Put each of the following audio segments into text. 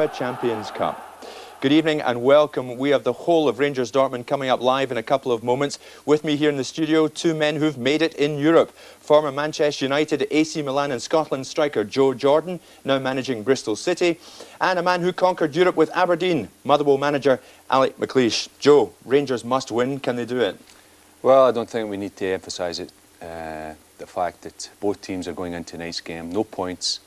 UEFA Champions Cup. Good evening and welcome. We have the whole of Rangers Dortmund coming up live in a couple of moments. With me here in the studio, two men who've made it in Europe. Former Manchester United, AC Milan and Scotland striker Joe Jordan, now managing Bristol City. And a man who conquered Europe with Aberdeen, Motherwell manager Alex McLeish. Joe, Rangers must win. Can they do it? Well, I don't think we need to emphasise it. The fact that both teams are going into tonight's game, no points.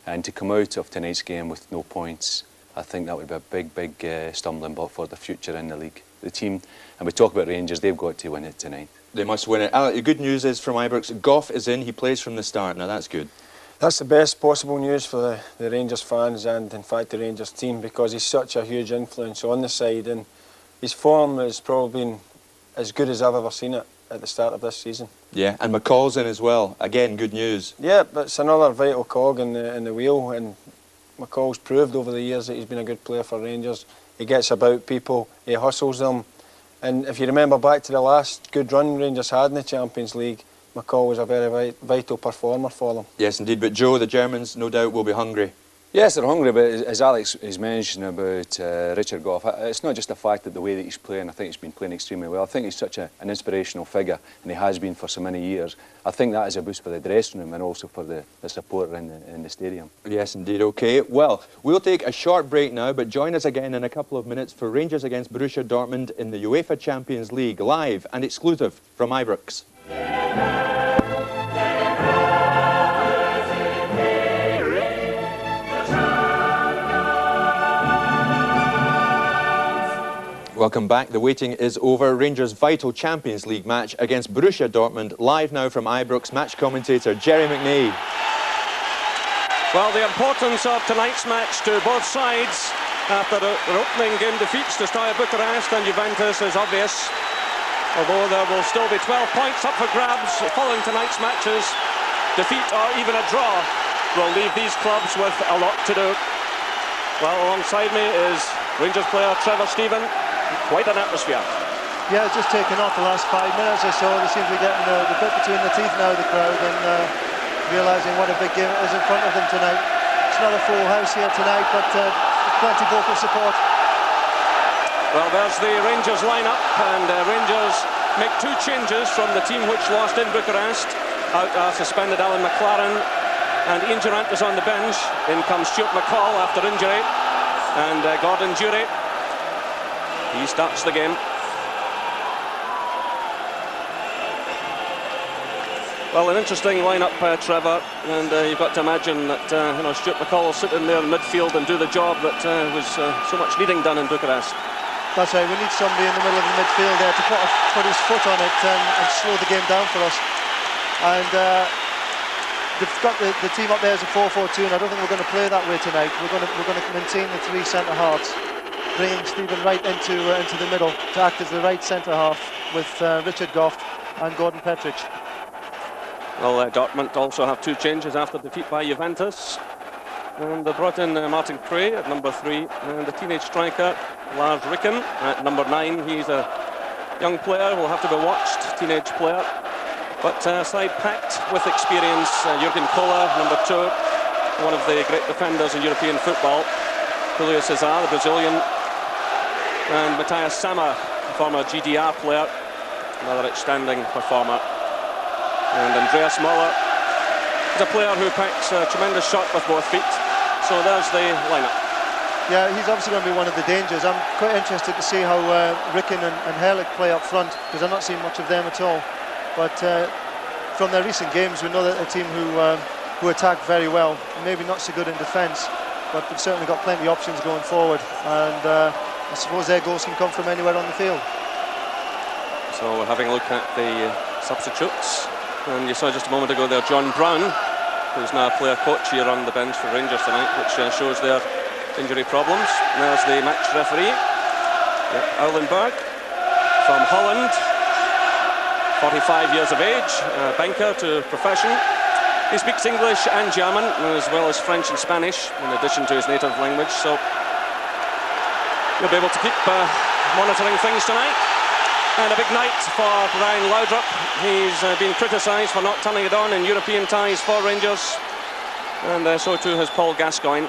And to come out of tonight's game with no points, I think that would be a big stumbling block for the future in the league. The team, and we talk about Rangers, they've got to win it tonight. They must win it. The good news is from Ibrox, Goff is in, he plays from the start. Now that's good. That's the best possible news for the Rangers fans and in fact the Rangers team, because he's such a huge influence on the side and his form has probably been as good as I've ever seen it at the start of this season. Yeah, and McCall's in as well. Again, good news. Yeah, but it's another vital cog in the wheel, and McCall's proved over the years that he's been a good player for Rangers. He gets about people, he hustles them, and if you remember back to the last good run Rangers had in the Champions League, McCall was a very vital performer for them. Yes, indeed. But Joe, the Germans no doubt will be hungry. Yes, they're hungry, but as Alex has mentioned about Richard Goff, it's not just the fact that the way that he's playing, I think he's been playing extremely well. I think he's such an inspirational figure, and he has been for so many years. I think that is a boost for the dressing room and also for the support in the stadium. Yes, indeed. OK, well, we'll take a short break now, but join us again in a couple of minutes for Rangers against Borussia Dortmund in the UEFA Champions League, live and exclusive from Ibrox. Welcome back. The waiting is over. Rangers' vital Champions League match against Borussia Dortmund. Live now from Ibrox, match commentator Jerry McNee. Well, the importance of tonight's match to both sides after their opening game defeats to Steaua Bucharest and Juventus is obvious. Although there will still be 12 points up for grabs following tonight's matches, defeat or even a draw will leave these clubs with a lot to do. Well, alongside me is Rangers player Trevor Stephen. Quite an atmosphere. Yeah, it's just taken off the last 5 minutes or so. They seem to be getting the bit between the teeth now, the crowd, and realising what a big game it is in front of them tonight. It's not a full house here tonight, but plenty vocal support. Well, there's the Rangers line-up, and Rangers make two changes from the team which lost in Bucharest. Out are suspended Alan McLaren, and Ian Durrant is on the bench. In comes Stuart McCall after injury, and Gordon Durie. He starts the game. Well, an interesting lineup, Trevor, and you've got to imagine that Stuart McCall will sit in there in midfield and do the job that was so much needing done in Bucharest. That's right. We need somebody in the middle of the midfield there to put his foot on it and slow the game down for us. And they've got the team up there as a 4-4-2, and I don't think we're going to play that way tonight. We're going to maintain the three centre halves, bringing Stephen Wright into the middle to act as the right centre half with Richard Goff and Gordon Petric. Well, Dortmund also have two changes after defeat by Juventus, and they brought in Martin Kreh at number 3 and the teenage striker Lars Ricken at number 9. He's a young player, will have to be watched, teenage player, but side packed with experience. Jurgen Kohler, number 2, one of the great defenders in European football. Julio Cesar, the Brazilian, and Matthias Sammer, former GDR player, another outstanding performer. And Andreas Möller is a player who packs a tremendous shot with both feet. So there's the lineup. Yeah, he's obviously going to be one of the dangers. I'm quite interested to see how Ricken and Herlich play up front, because I've not seen much of them at all. But from their recent games, we know that a team who attack very well, maybe not so good in defence, but they've certainly got plenty of options going forward, and I suppose their goals can come from anywhere on the field. So we're having a look at the substitutes, and you saw just a moment ago there John Brown, who's now a player coach here on the bench for Rangers tonight, which shows their injury problems. And there's the match referee, Uilenberg, from Holland, 45 years of age, banker to profession. He speaks English and German, as well as French and Spanish, in addition to his native language, so you'll be able to keep monitoring things tonight. And a big night for Ryan Laudrup. He's been criticised for not turning it on in European ties for Rangers, and so too has Paul Gascoigne.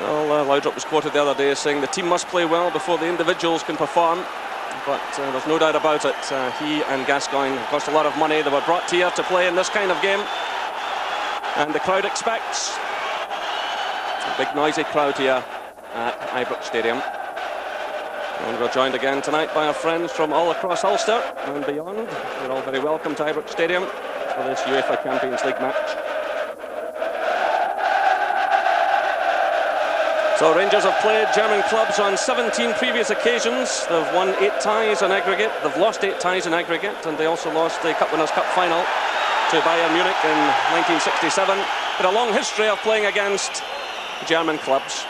Well, Laudrup was quoted the other day as saying the team must play well before the individuals can perform. But there's no doubt about it. He and Gascoigne cost a lot of money. They were brought here to play in this kind of game. And the crowd expects a big noisy crowd here at Ibrox Stadium. And we're joined again tonight by our friends from all across Ulster and beyond. You're all very welcome to Ibrox Stadium for this UEFA Champions League match. So Rangers have played German clubs on 17 previous occasions. They've won 8 ties on aggregate. They've lost 8 ties on aggregate, and they also lost the Cup Winners' Cup final to Bayern Munich in 1967. But a long history of playing against German clubs.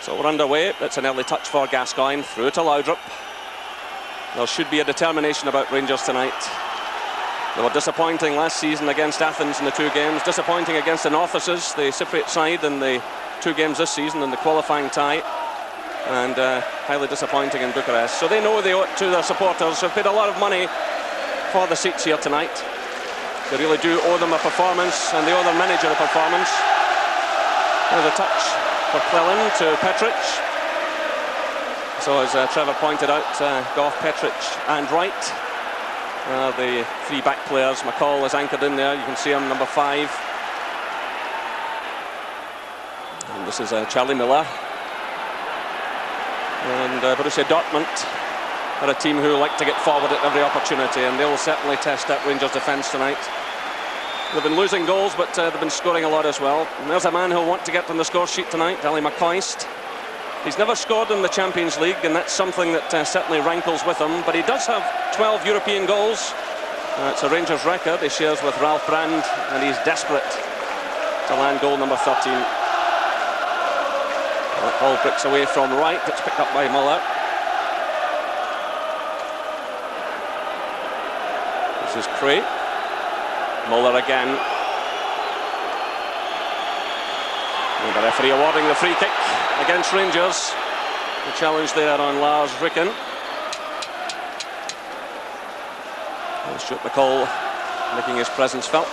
So we're underway. That's an early touch for Gascoigne, through to Laudrup. There should be a determination about Rangers tonight. They were disappointing last season against Athens in the 2 games, disappointing against the Northuses, the Cypriot side, in the 2 games this season in the qualifying tie, and highly disappointing in Bucharest. So they know they owe it to their supporters. They've paid a lot of money for the seats here tonight. They really do owe them a performance, and they owe their manager a performance. There's a touch for Cleland to Petric. So as Trevor pointed out, Goff, Petric and Wright are the 3 back players. McCall is anchored in there. You can see him, number 5. And this is Charlie Miller. And Borussia Dortmund are a team who like to get forward at every opportunity, and they will certainly test that Rangers defence tonight. They've been losing goals, but they've been scoring a lot as well. And there's a man who'll want to get on the score sheet tonight, Ali McCoist. He's never scored in the Champions League, and that's something that certainly rankles with him. But he does have 12 European goals. It's a Rangers record he shares with Ralph Brand, and he's desperate to land goal number 13. That ball bricks away from Wright. It's picked up by Muller. This is Cray. Muller again. And the referee awarding the free kick against Rangers. The challenge there on Lars Ricken. And Stuart McCall making his presence felt.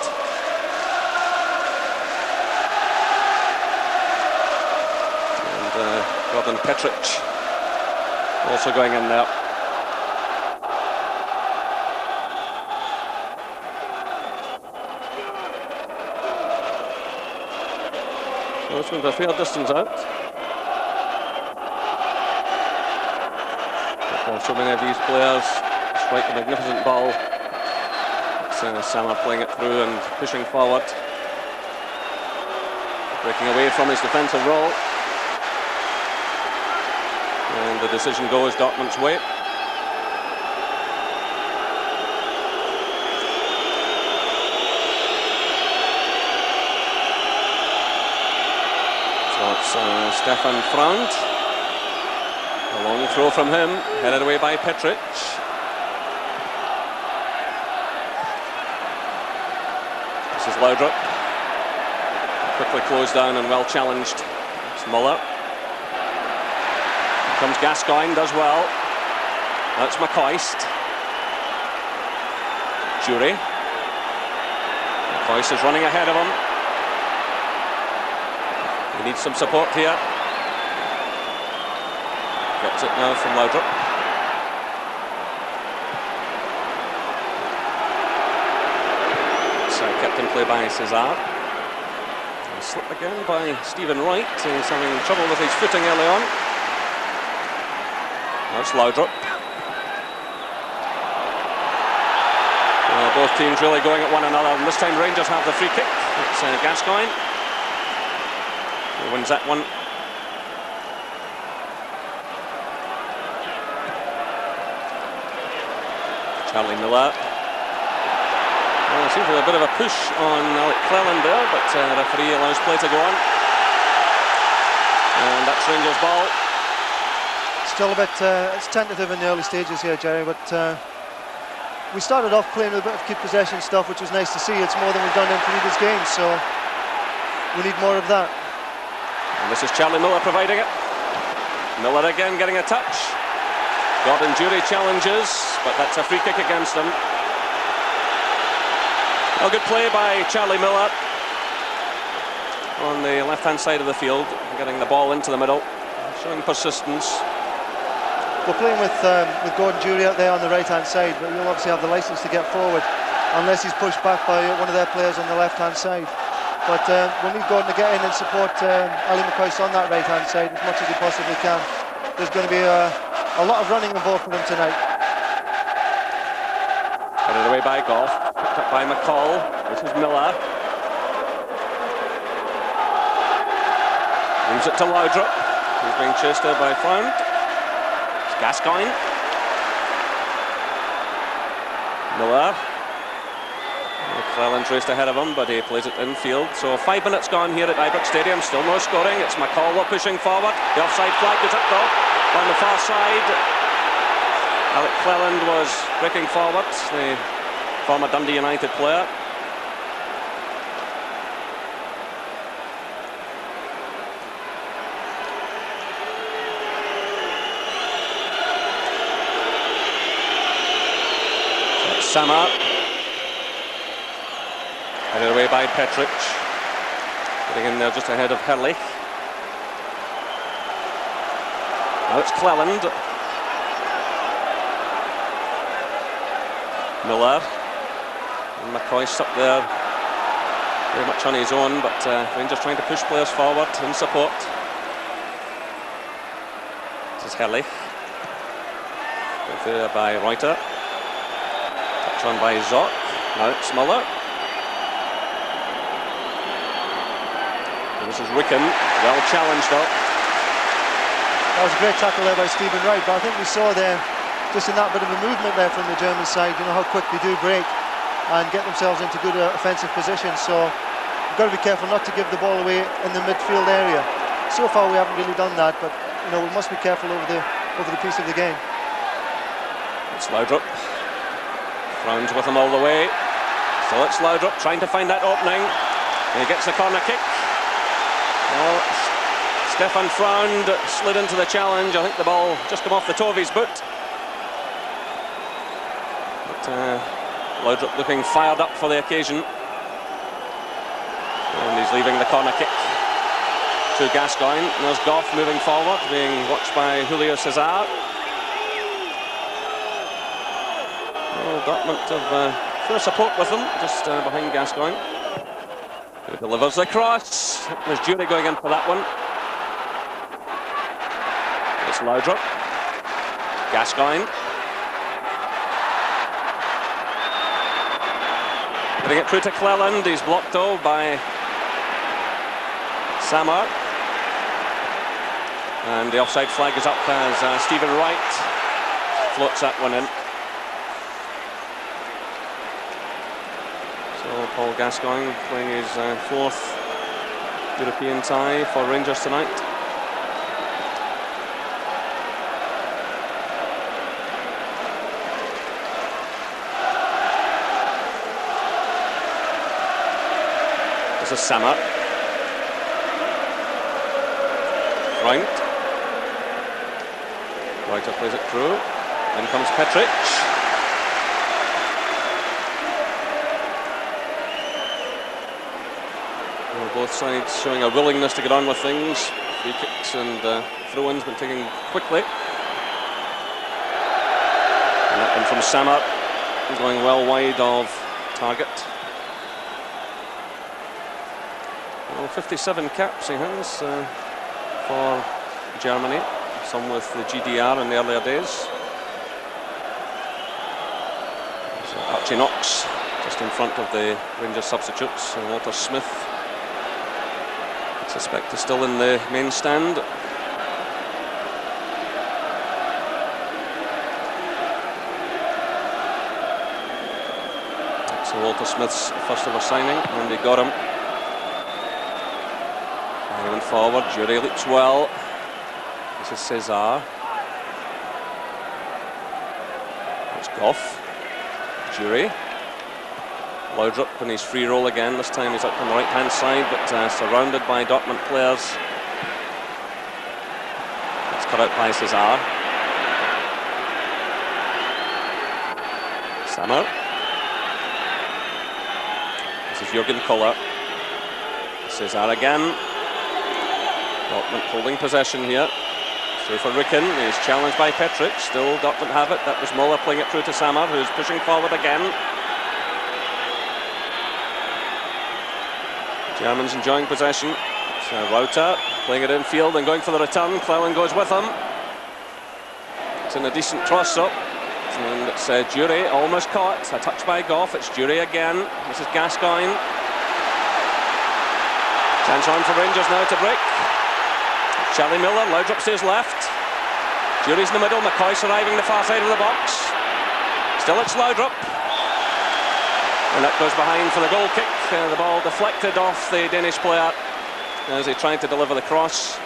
Gordon Petric also going in there. So this one's a fair distance out. For so many of these players, strike a magnificent ball. It's Sammer playing it through and pushing forward, breaking away from his defensive role. And the decision goes Dortmund's way. So it's Stefan Frand. A long throw from him, headed away by Petric. This is Laudrup. Quickly closed down and well challenged. It's Muller. Comes Gascoigne, does well. That's McCoist. Jury. McCoist is running ahead of him. He needs some support here. Gets it now from Laudrup. So kept in play by Cesar. Slip again by Stephen Wright. He's having trouble with his footing early on. That's Laudrup. Both teams really going at one another, and this time Rangers have the free kick. It's Gascoigne. He wins that one. Charlie Miller. Well, there seems to be a bit of a push on Alec Cleland there, but the referee allows play to go on. And that's Rangers' ball. Still a bit it's tentative in the early stages here, Jerry, but we started off playing with a bit of keep possession stuff, which was nice to see. It's more than we've done in previous games, so we need more of that. And this is Charlie Miller providing it. Miller again getting a touch. Gordon Jury challenges, but that's a free kick against him. Well, good play by Charlie Miller. on the left-hand side of the field, getting the ball into the middle, showing persistence. We're playing with Gordon Jury out there on the right-hand side, but he'll obviously have the licence to get forward unless he's pushed back by one of their players on the left-hand side. But we'll need Gordon to get in and support Ali McCoist on that right-hand side as much as he possibly can. There's going to be a lot of running involved for them tonight. Headed away by Goff, picked up by McCall. This is Miller. Leaves it to Laudrup. He's being chased there by Fround. It's Gascoigne. Miller. McClellan raced ahead of him, but he plays it infield. So 5 minutes gone here at Ibrox Stadium. Still no scoring. It's McCall pushing forward. The offside flag goes up though. On the far side, Alec Cleland was breaking forward, the former Dundee United player. So it's Samar. Headed away by Petric. Getting in there just ahead of Herlich. Now it's Cleland. Miller. And McCoist up there. Very much on his own, but Rangers trying to push players forward in support. This is Herlich. Going through there by Reuter. Touch on by Zock. Now it's Muller. This is Ricken, well challenged though. That was a great tackle there by Stephen Wright, but I think we saw there, just in that bit of a movement there from the German side, you know how quick they do break and get themselves into good offensive positions. So we've got to be careful not to give the ball away in the midfield area. So far we haven't really done that, but you know we must be careful over the piece of the game. It's Laudrup. Frown's with him all the way. So it's Laudrup trying to find that opening. And he gets the corner kick. Well, Stefan Fround slid into the challenge. I think the ball just come off the toe of his boot. But Laudrup looking fired up for the occasion. And he's leaving the corner kick to Gascoigne. And there's Goff moving forward, being watched by Julio Cesar. Well, Dortmund have fair support with him, just behind Gascoigne. Who delivers the cross. There's Jury going in for that one. It's Laudrup. Gascoigne. Getting it through to Cleland. He's blocked though by Samar. And the offside flag is up as Stephen Wright floats that one in. So Paul Gascoigne playing his fourth European tie for Rangers tonight. This is Samar. Right. Reuter plays it through. In comes Petric. Well, both sides showing a willingness to get on with things. Free kicks and throw-ins been taken quickly. And that one from Samar, going well wide of target. Well, 57 caps he has for Germany, some with the GDR in the earlier days. So Archie Knox just in front of the Rangers substitutes, and Walter Smith, I suspect, is still in the main stand. So Walter Smith's first ever signing, and they got him. Going forward, Jury leaps well. This is Cesar. It's Goff. Jury. Laudrup in his free roll again. This time he's up on the right hand side, but surrounded by Dortmund players. It's cut out by Cesar. Samar. This is Jürgen Koller. Cesar again. Dortmund holding possession here. So for Ricken, he's challenged by Petric. Still Dortmund have it. That was Muller playing it through to Samar, who's pushing forward again. Germans enjoying possession. So Rauter playing it infield and going for the return. Cleland goes with him. It's in a decent cross-up. And it's Jury, almost caught. A touch by Goff. It's Jury again. This is Gascoigne. Chance on for Rangers now to break. Charlie Miller, Laudrup stays left. Jury's in the middle. McCoy's arriving the far side of the box. Still it's Laudrup. And that goes behind for the goal kick. The ball deflected off the Danish player as he tried to deliver the cross.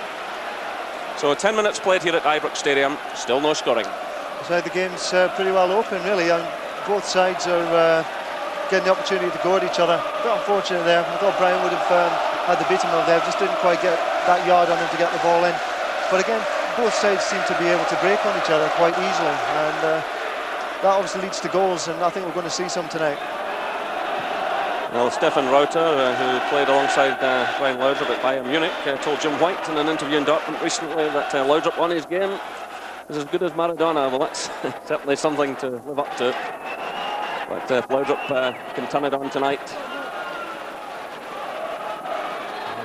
So 10 minutes played here at Ibrox Stadium. Still no scoring. So the game's pretty well open, really, and both sides are getting the opportunity to go at each other. A bit unfortunate there. I thought Brian would have had the beating of there, just didn't quite get that yard on him to get the ball in. But again, both sides seem to be able to break on each other quite easily, and that obviously leads to goals, and I think we're going to see some tonight. Well, Stefan Rauter, who played alongside Brian Laudrup at Bayern Munich, told Jim White in an interview in Dortmund recently that Laudrup won his game. Is as good as Maradona. Well, that's certainly something to live up to. But if Laudrup can turn it on tonight,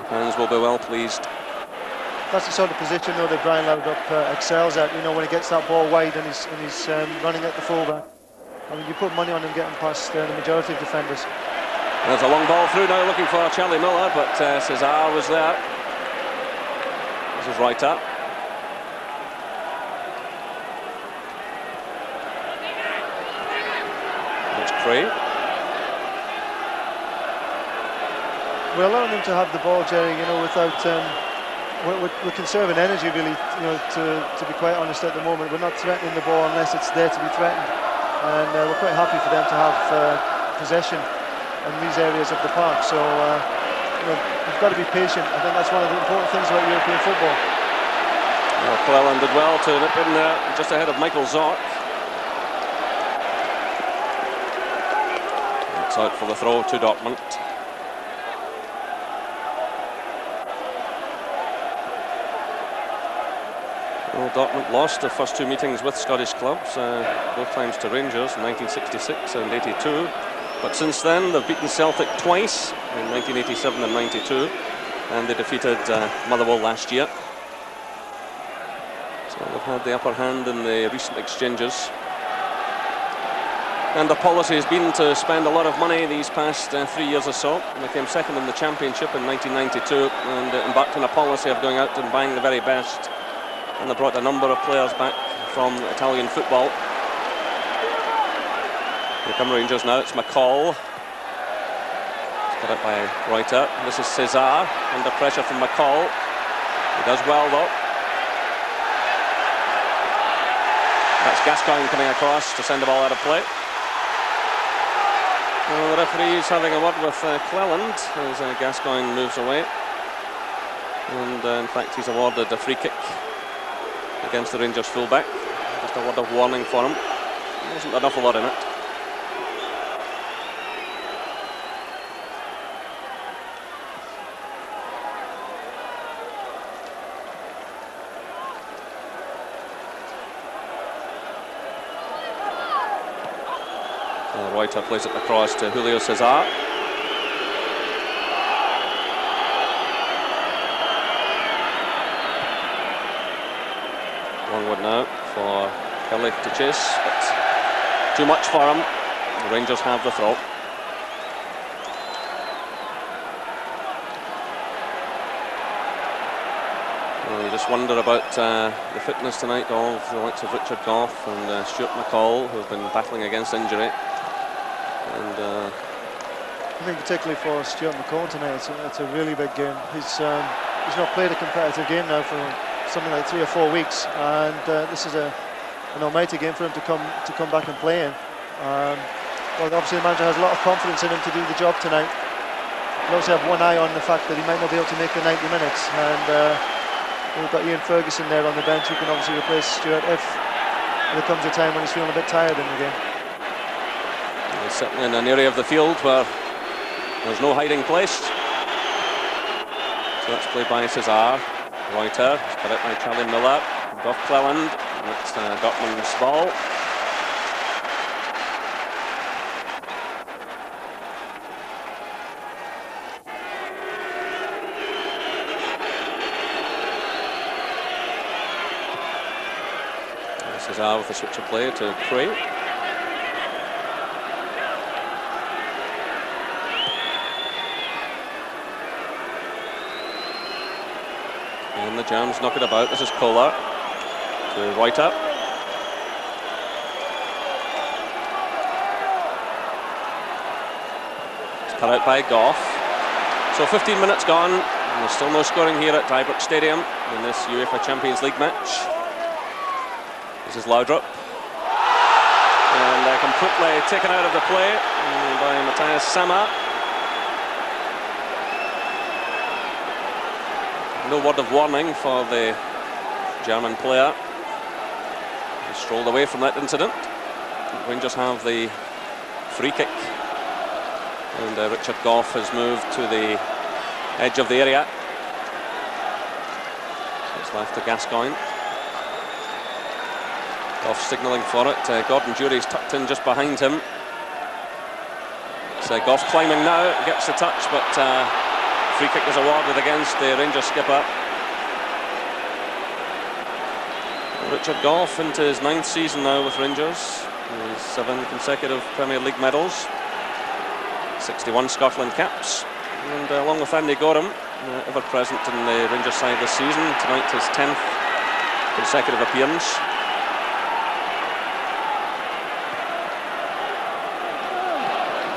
fans will be well pleased. That's the sort of position, though, that Brian Laudrup excels at. You know, when he gets that ball wide and he's running at the fullback. I mean, you put money on him getting past the majority of defenders. There's a long ball through now, looking for Charlie Miller, but Cesar was there. This is Reuter. Free. We're allowing them to have the ball, Jerry, you know, without we're conserving energy, really, you know, to be quite honest at the moment. We're not threatening the ball unless it's there to be threatened, and we're quite happy for them to have possession in these areas of the park. So you know, you've got to be patient. I think that's one of the important things about European football. Well, Cleland did well to nip in there just ahead of Michael Zorc. Out for the throw to Dortmund. Well, Dortmund lost the first two meetings with Scottish clubs, both times to Rangers in 1966 and 82. But since then, they've beaten Celtic twice in 1987 and 92, and they defeated Motherwell last year. So they've had the upper hand in the recent exchanges. And the policy has been to spend a lot of money these past 3 years or so. And they came second in the championship in 1992 and embarked on a policy of going out and buying the very best. And they brought a number of players back from Italian football. Here come Rangers now. It's McCall. It's got it by Reuter. This is Cesar under pressure from McCall. He does well though. That's Gascoigne coming across to send the ball out of play. Well, the referee is having a word with Cleland as Gascoigne moves away, and in fact he's awarded a free kick against the Rangers fullback. Just a word of warning for him. There wasn't an awful lot in it. Reuter plays it across to Julio Cesar. Long one now for Kelly to chase, but too much for him. The Rangers have the throw. Well, you just wonder about the fitness tonight of the likes of Richard Goff and Stuart McCall, who have been battling against injury. And I think particularly for Stuart McCall tonight, it's a really big game. He's not played a competitive game now for something like 3 or 4 weeks, and this is an almighty game for him to come back and play in. Well, obviously the manager has a lot of confidence in him to do the job tonight. He'll also have one eye on the fact that he might not be able to make the 90 minutes, and we've got Ian Ferguson there on the bench who can obviously replace Stuart if there comes a time when he's feeling a bit tired in the game. He's sitting in an area of the field where there's no hiding place. So that's played by Cesar. Reuter, cut out by Charlie Miller. Off Cleland. That's Dortmund's ball. Cesar with the switch of play to Cray. And the Germans knock it about. This is Kohler to Reuter. It's cut out by Goff. So 15 minutes gone, and there's still no scoring here at Ibrox Stadium in this UEFA Champions League match. This is Laudrup. And they're completely taken out of the play by Matthias Sammer. No word of warning for the German player. He strolled away from that incident. Rangers have the free kick. And Richard Goff has moved to the edge of the area. So it's left to Gascoigne. Goff signalling for it. Gordon Jury's tucked in just behind him. So Goff climbing now, gets the touch, but free kick is awarded against the Rangers skipper. Richard Goff into his 9th season now with Rangers. His 7 consecutive Premier League medals. 61 Scotland caps. And along with Andy Gorham, ever present in the Rangers side this season. Tonight his 10th consecutive appearance.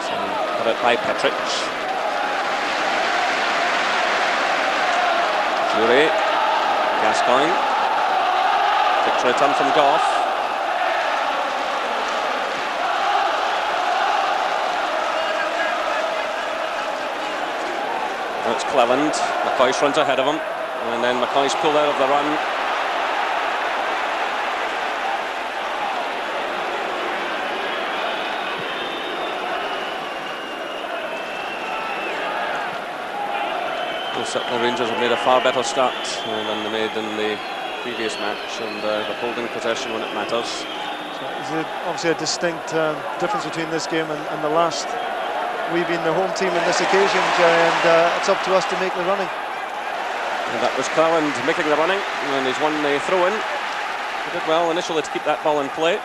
So, cut out by Petric. Jury, Gascoigne, takes a return from Goff. Now it's Cleland, McCoy's runs ahead of him, and then McCoy's pulled out of the run. The Rangers have made a far better start than they made in the previous match, and they're holding possession when it matters. So there's obviously a distinct difference between this game and the last. We've been the home team on this occasion, Jerry, and it's up to us to make the running. And that was Cleland making the running, and he's won the throw-in. He did well initially to keep that ball in play.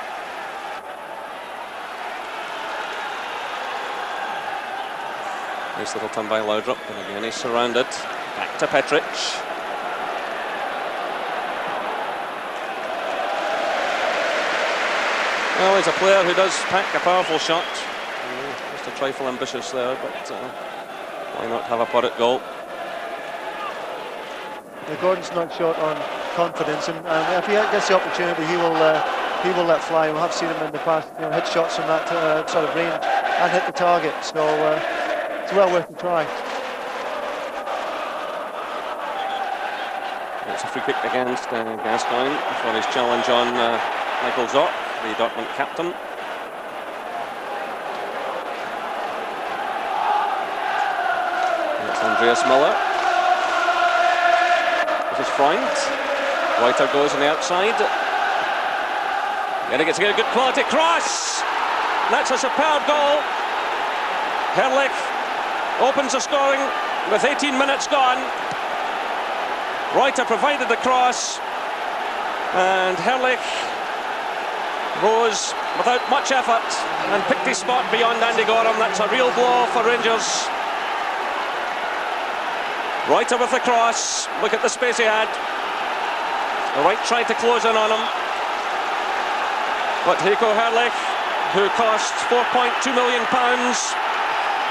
Nice little turn by Laudrup, and again he's surrounded. Back to Petric. Well, he's a player who does pack a powerful shot. Just a trifle ambitious there, but why not have a pot at goal? Gordon's not short on confidence, and if he gets the opportunity, he will let fly. We have seen him in the past, hit shots from that sort of range and hit the target. So it's well worth a try. It's a free kick against Gascoigne for his challenge on Michael Zorc, the Dortmund captain. It's Andreas Müller. This is Freund. Reuter goes on the outside. Getting it to get a good quality cross. That's a superb goal. Herrlich opens the scoring with 18 minutes gone. Reuter provided the cross, and Herrlich rose without much effort and picked his spot beyond Andy Gorham. That's a real blow for Rangers. Reuter with the cross. Look at the space he had. The right tried to close in on him, but Heiko Herrlich, who cost £4.2 million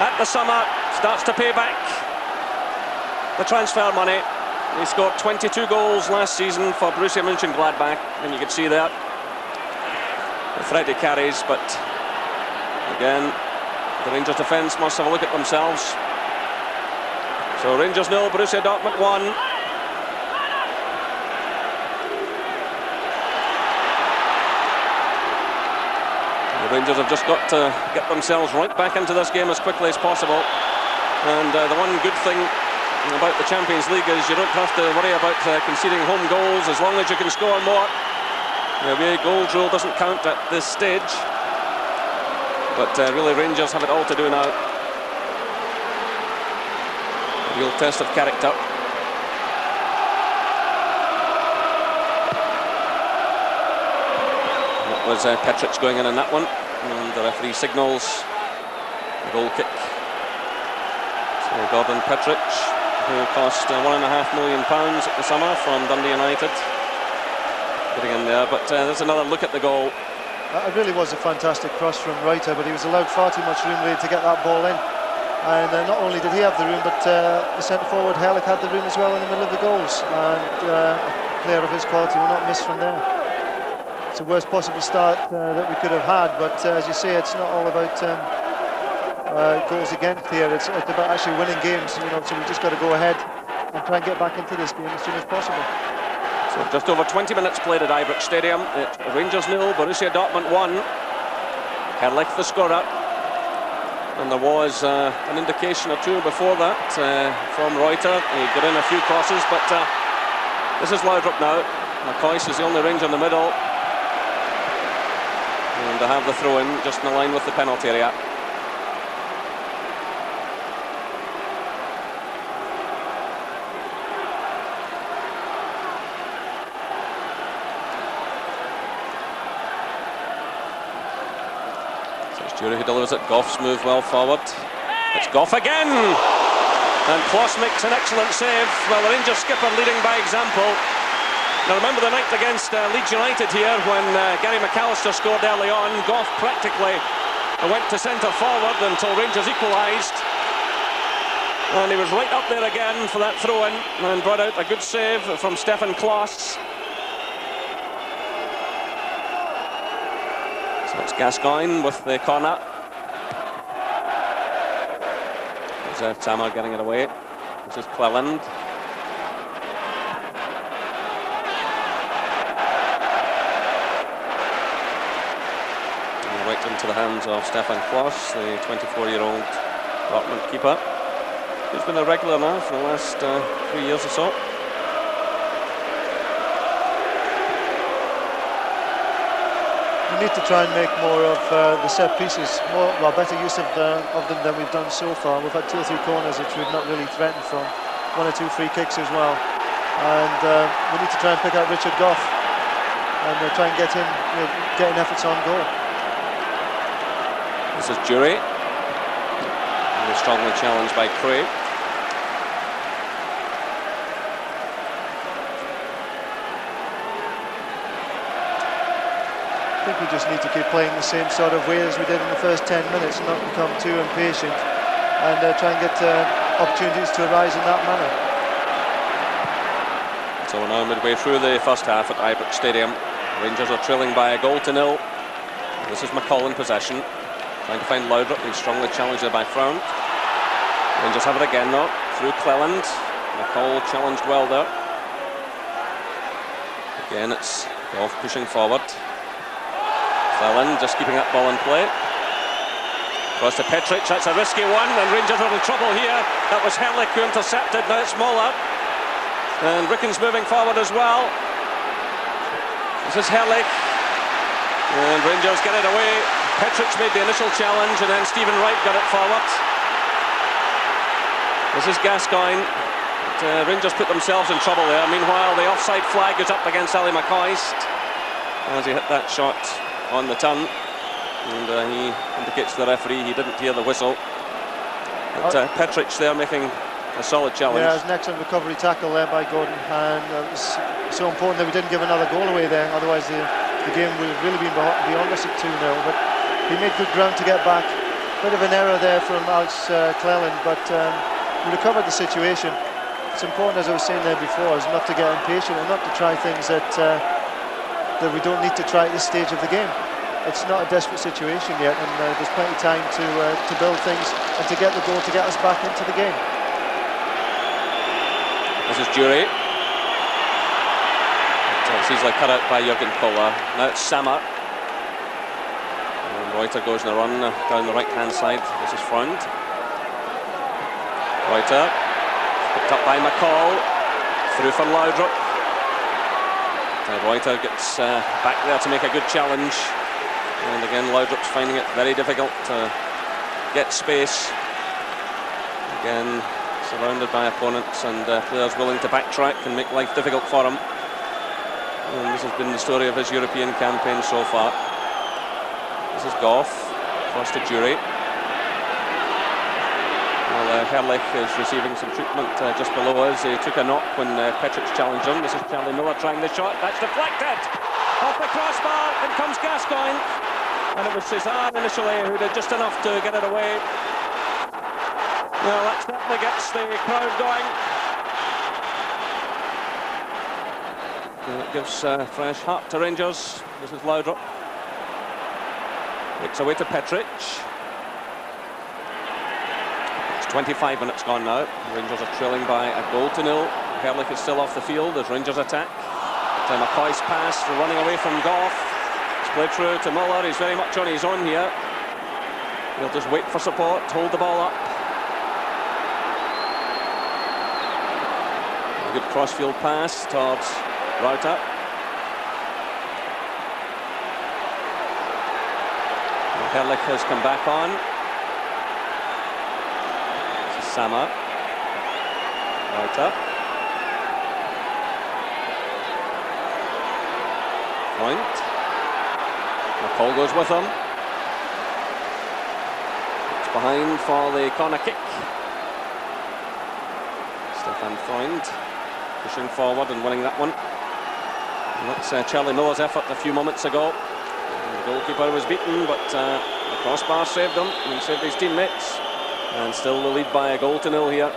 at the summer, starts to pay back the transfer money. He scored 22 goals last season for Borussia Mönchengladbach, and you can see that. The threat he carries, but again, the Rangers defence must have a look at themselves. So Rangers 0, Borussia Dortmund 1. The Rangers have just got to get themselves right back into this game as quickly as possible. And the one good thing about the Champions League is you don't have to worry about conceding home goals as long as you can score more. The away goals rule doesn't count at this stage. But really Rangers have it all to do now. A real test of character. That was Petric going in that one. And the referee signals the goal kick. So Gordon Petric, who cost £1.5 million at the summer from Dundee United. Getting in there, but there's another look at the goal. It really was a fantastic cross from Reuter, but he was allowed far too much room really to get that ball in. And not only did he have the room, but the centre forward Herlick had the room as well in the middle of the goals. And a player of his quality will not miss from there. It's the worst possible start that we could have had, but as you say, it's not all about goals against here. It's about actually winning games. You know, so we've just got to go ahead and try and get back into this game as soon as possible. So just over 20 minutes played at Ibrox Stadium. It's Rangers 0, Borussia Dortmund 1. Herlick the scorer. And there was an indication or two before that from Reuter. He got in a few crosses, but this is Laudrup now. McCoist is the only Ranger in the middle. And to have the throw in just in line with the penalty area. Jury who delivers it. Goff's moved well forward. It's Goff again! And Kloss makes an excellent save. Well, the Rangers skipper leading by example. Now remember the night against Leeds United here when Gary McAllister scored early on. Goff practically went to centre forward until Rangers equalised. And he was right up there again for that throw-in and brought out a good save from Stefan Kloss. So it's Gascoigne with the corner. There's Tama getting it away. This is Cleland. And right into the hands of Stefan Kloss, the 24-year-old Dortmund keeper. He's been a regular now for the last 3 years or so. We need to try and make more of the set pieces, better use of them than we've done so far. We've had 2 or 3 corners which we've not really threatened from, 1 or 2 free kicks as well. And we need to try and pick out Richard Goff and try and get him getting efforts on goal. This is Jury. Strongly challenged by Craig. I think we just need to keep playing the same sort of way as we did in the first 10 minutes, not become too impatient, and try and get opportunities to arise in that manner. So we're now midway through the first half at Ibrox Stadium. Rangers are trailing by 1-0. This is McCall in possession, trying to find Laudrup. He's strongly challenged there by Frown. Rangers have it again though, through Cleland. McCall challenged well there. Again it's Goff pushing forward. Cleland just keeping that ball in play. Cross to Petric, that's a risky one, and Rangers are in trouble here. That was Herlick who intercepted, now it's Mola. And Ricken's moving forward as well. This is Herlick. And Rangers get it away. Petric made the initial challenge, and then Stephen Wright got it forward. This is Gascoigne. Rangers put themselves in trouble there. Meanwhile, the offside flag is up against Ali McCoist as he hit that shot on the turn, and he indicates to the referee he didn't hear the whistle. But Petric there making a solid challenge. Yeah, it was an excellent recovery tackle there by Gordon, and it was so important that we didn't give another goal away there, otherwise the game would have really been beyond us at 2-0. But he made good ground to get back. Bit of an error there from Alex Cleland, but we recovered the situation. It's important, as I was saying there before, is not to get impatient and not to try things that we don't need to try at this stage of the game. It's not a desperate situation yet, and there's plenty of time to build things and to get the goal to get us back into the game. This is Jury. It's easily cut out by Jürgen Kohler. Now it's Sammer. And Reuter goes on a run down the right-hand side. This is Freund. Reuter Picked up by McCall. Through for Laudrup. Reuter gets back there to make a good challenge. And again, Laudrup's finding it very difficult to get space. Again, surrounded by opponents and players willing to backtrack and make life difficult for him. And this has been the story of his European campaign so far. This is Goff, across to Jury. Well, Herrlich is receiving some treatment just below us. He took a knock when Petric challenged him. This is Charlie Miller trying the shot. That's deflected! Off the crossbar, in comes Gascoigne. And it was Cesar initially who did just enough to get it away. Well, that certainly gets the crowd going. And it gives fresh heart to Rangers. This is Laudrup. Makes away to Petric. It's 25 minutes gone now. Rangers are trailing by a goal to nil. Herrlich is still off the field as Rangers attack. McCoy's pass running away from Goff. It's played through to Muller. He's very much on his own here. He'll just wait for support, hold the ball up. A good cross-field pass towards Reuter. Herrlich has come back on. This is Sammer. Reuter. Point. McCall goes with him. It's behind for the corner kick. Stefan Freund pushing forward and winning that one. And that's Charlie Miller's effort a few moments ago. And the goalkeeper was beaten, but the crossbar saved him and saved his teammates. And still the lead by a goal to nil here.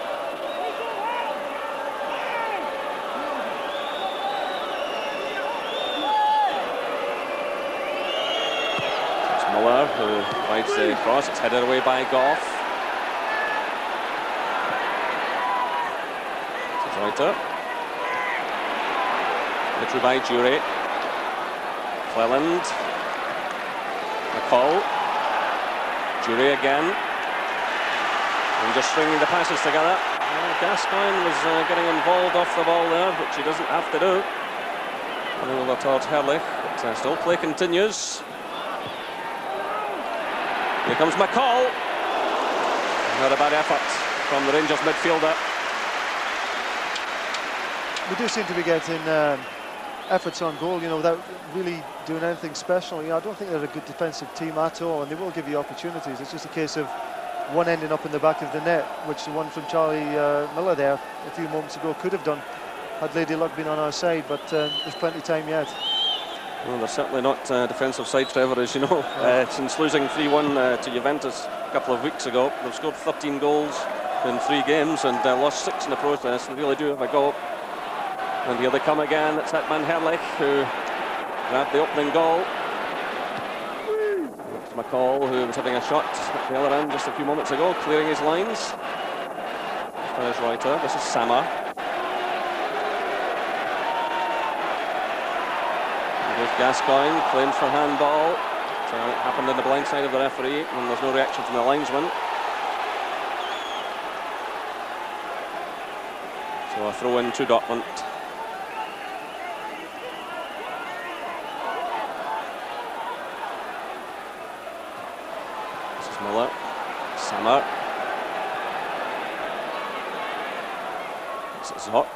Muller who rides the cross. It's headed away by Goff. This is Reuter. Through by Jury. Cleland. McCall. Jury again. And just stringing the passes together. Gascoigne was getting involved off the ball there, which he doesn't have to do. Running over towards Herrlich, but still play continues. Here comes McCall. Not a bad effort from the Rangers midfielder. We do seem to be getting efforts on goal, you know, without really doing anything special. You know, I don't think they're a good defensive team at all, and they will give you opportunities. It's just a case of one ending up in the back of the net, which the one from Charlie Miller there a few moments ago could have done had Lady Luck been on our side, but there's plenty of time yet. Well, they're certainly not defensive sides forever, as you know. Since losing 3-1 to Juventus a couple of weeks ago, they've scored 13 goals in 3 games and lost 6 in the process. They really do have a go. And here they come again. It's Hetman Herrlich who grabbed the opening goal. It's McCall who was having a shot at the other end just a few moments ago, clearing his lines. There's Reuter. This is Sammer. There's Gascoigne, claims for handball. It happened in the blind side of the referee, and there's no reaction from the linesman. So a throw in to Dortmund. This is Muller. Sammer. This is Zock,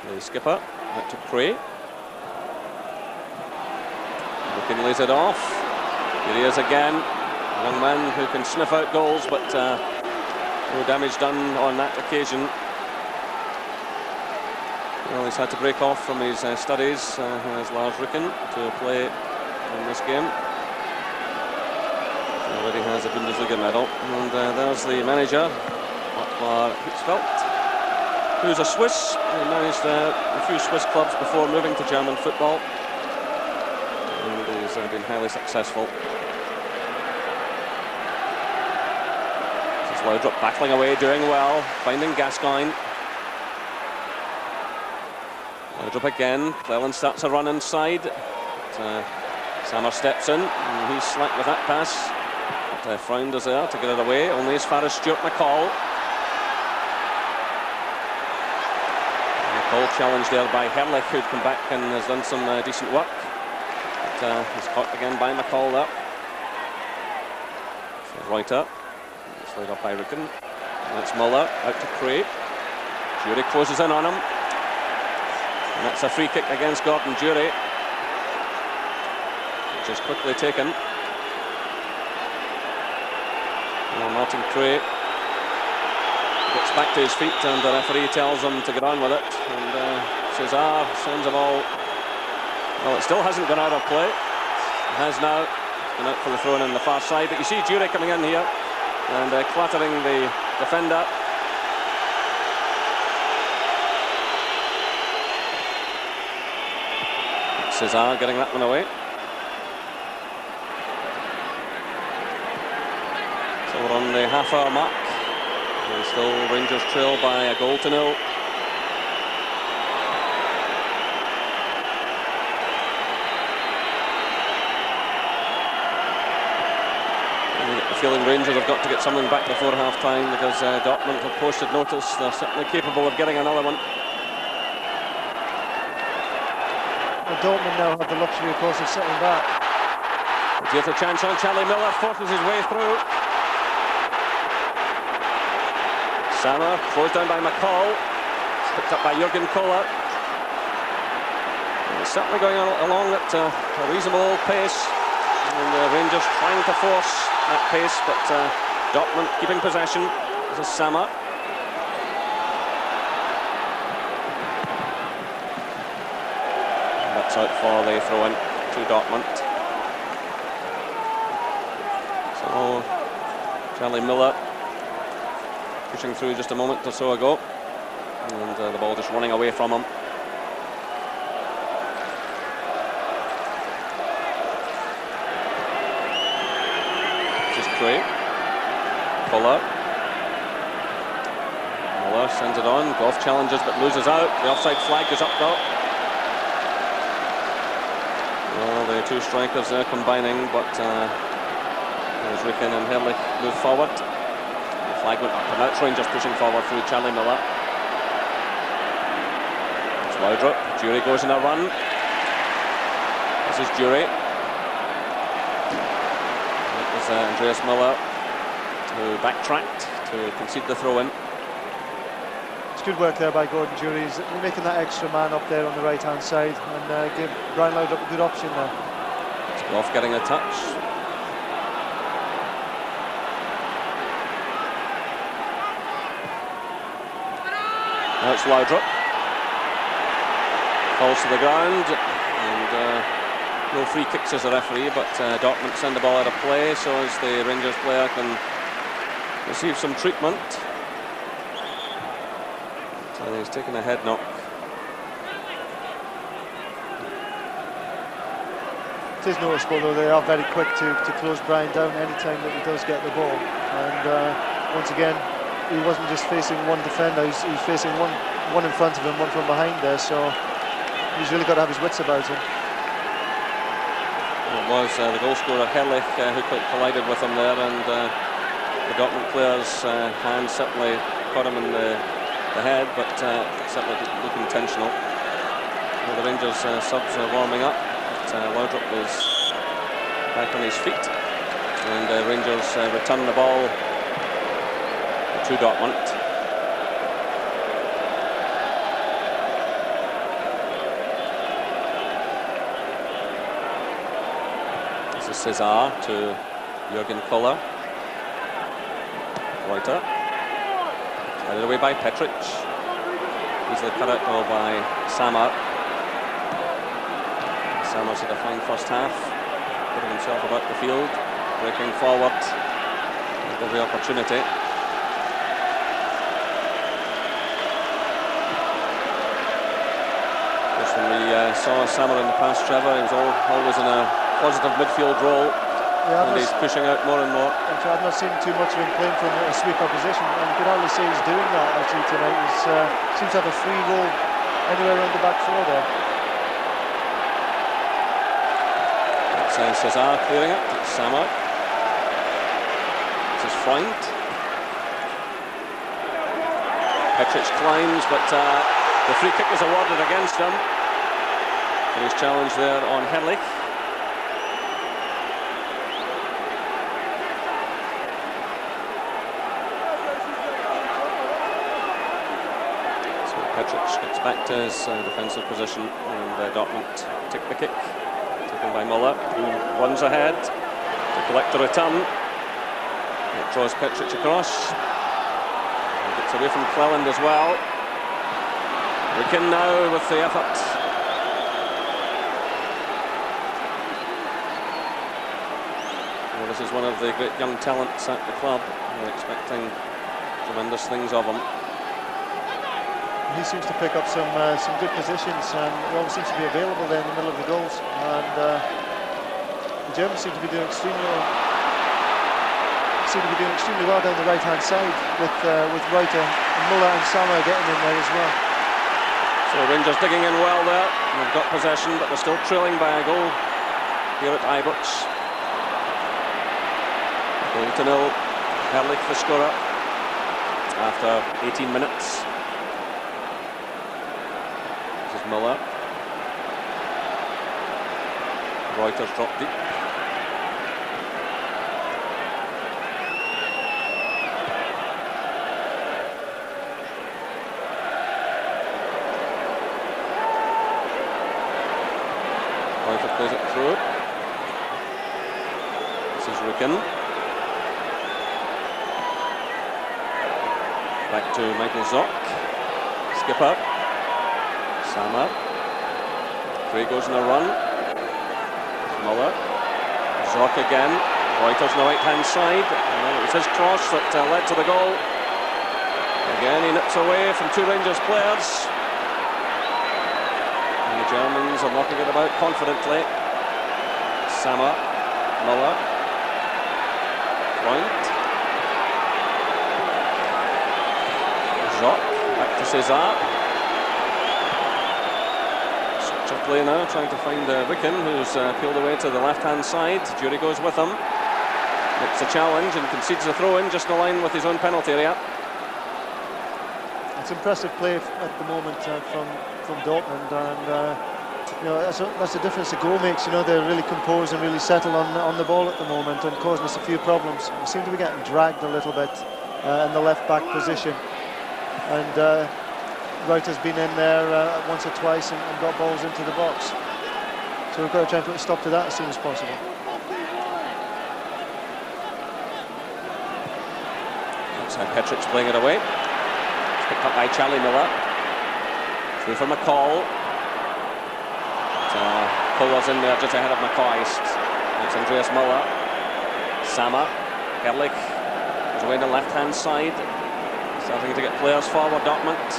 the skipper. Back to Prey. Looking lays it off. Here he is again. A young man who can sniff out goals, but no damage done on that occasion. Well, he's had to break off from his studies as Lars Ricken to play in this game. He already has a Bundesliga medal. And there's the manager, Ottmar Hitzfeld, who's a Swiss. He managed a few Swiss clubs before moving to German football. And he's been highly successful. This is Laudrup battling away, doing well, finding Gascoigne. Laudrup again. Cleland starts a run inside. But, Sammer steps in, and he's slack with that pass. But Freund is there to get it away, only as far as Stuart McCall. Ball challenge there by Herlich, who'd come back and has done some decent work. But he's caught again by McCall there. So Reuter, slid up by Ricken. That's Muller, out to Cray. Jury closes in on him. And that's a free kick against Gordon Jury, which is quickly taken. Well, Martin Cray gets back to his feet and the referee tells him to get on with it. And Cesar sends a ball. Well, it still hasn't gone out of play. It has now. It's gone out for the throw-in on the far side. But you see Jury coming in here and clattering the defender. Cesar getting that one away. So we're on the half-hour mark. And still Rangers trail by a goal to nil. I get the feeling Rangers have got to get something back before half-time, because Dortmund have posted notice. They're certainly capable of getting another one. Well, Dortmund now have the luxury, of course, of sitting back. Here's a chance on Charlie Miller, forces his way through. Sammer, closed down by McCall, picked up by Jurgen Kohler. It's certainly going along at a reasonable pace, and the Rangers trying to force that pace, but Dortmund keeping possession. This is Sammer. And that's out for the throw-in to Dortmund. So Charlie Miller pushing through just a moment or so ago, and the ball just running away from him. This is Cray. Muller sends it on. Goff challenges but loses out. The offside flag goes up though. Well, the two strikers there combining, but as Ricken and Herlich move forward. Flag went up, and that's Rangers pushing forward through Charlie Miller. It's Laudrup. Jury goes in a run. This is Jury. It was Andreas Miller who backtracked to concede the throw-in. It's good work there by Gordon Jury. He's making that extra man up there on the right-hand side and give Brian Laudrup a good option there. It's Goff getting a touch. Now it's Laudrup. Falls to the ground, and no free kicks as a referee, but Dortmund send the ball out of play so as the Rangers player can receive some treatment. So he's taken a head knock. It is noticeable though, they are very quick to close Brian down anytime that he does get the ball. And once again, he wasn't just facing one defender, he's facing one in front of him, one from behind there, so he's really got to have his wits about him. It was the goal scorer Herlich who collided with him there, and the Dortmund player's hand certainly caught him in the head, but certainly didn't look intentional. Well, the Rangers subs are warming up, but Laudrup is back on his feet, and Rangers return the ball to Dortmund. This is Cesar to Jurgen Kohler. Reuter. Carried away by Petric. Easily cut out though by Sammer. Sammer's had a fine first half, putting himself about the field, breaking forward at every opportunity. When we saw Sammer in the past, Trevor, he was always in a positive midfield role, and he's pushing out more and more. I've not seen too much of him playing from a sweeper position, and you can hardly say he's doing that actually tonight. He seems to have a free roll anywhere around the back four there. It's Cesar clearing it, it's Sammer. This is Freund. Petric climbs, but The free kick was awarded against him. And his challenge there on Herrlich. So Petric gets back to his defensive position, and Dortmund take the kick. Taken by Müller, who runs ahead to collect the return. It draws Petric across. And gets away from Cleland as well. Ricken now with the effort. Well, this is one of the great young talents at the club. We're expecting tremendous things of him. He seems to pick up some good positions, and he always seems to be available there in the middle of the goals. And the Germans seem to be doing extremely well down the right-hand side with Reuter and Müller and Sammer getting in there as well. So Rangers digging in well there. And they've got possession, but they're still trailing by a goal here at Ibrox. 0-0. Herrlich the scorer after 18 minutes. This is Müller. Reuter's dropped deep. Reuter plays it through. This is Ricken. Back to Michael Zock. Skipper. Sammer. Frey goes on a run. Müller. Zock again. Reuter's on the right-hand side. And it was his cross that led to the goal. Again, he nips away from two Rangers players. And the Germans are knocking it about confidently. Sammer. Müller. Point. Jaap, back to César. Switch of play now, trying to find Ricken, who's peeled away to the left-hand side. Jury goes with him. Makes a challenge and concedes a throw-in just in line with his own penalty area. It's impressive play at the moment from Dortmund, and you know, that's the difference the goal makes. You know, they're really composed and really settled on the ball at the moment and causing us a few problems. We seem to be getting dragged a little bit in the left-back position. And Reuter's been in there once or twice and got balls into the box. So we've got to try and put a stop to that as soon as possible. That's how Petric's playing it away. It's picked up by Charlie Müller. Through for McCall. Kohler's in there just ahead of McCoist. That's Andreas Müller. Sammer. Herrlich is away on the left-hand side. Starting to get players forward, Dortmund.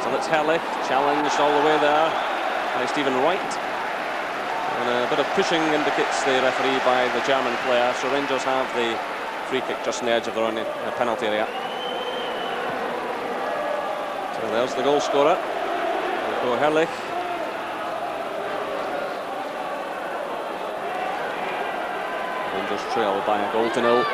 So that's Herrlich, challenged all the way there by Stephen Wright. And a bit of pushing indicates the referee by the German player. So Rangers have the free kick just on the edge of their own penalty area. So there's the goal scorer. There go Herrlich. Rangers trail by a 0-0.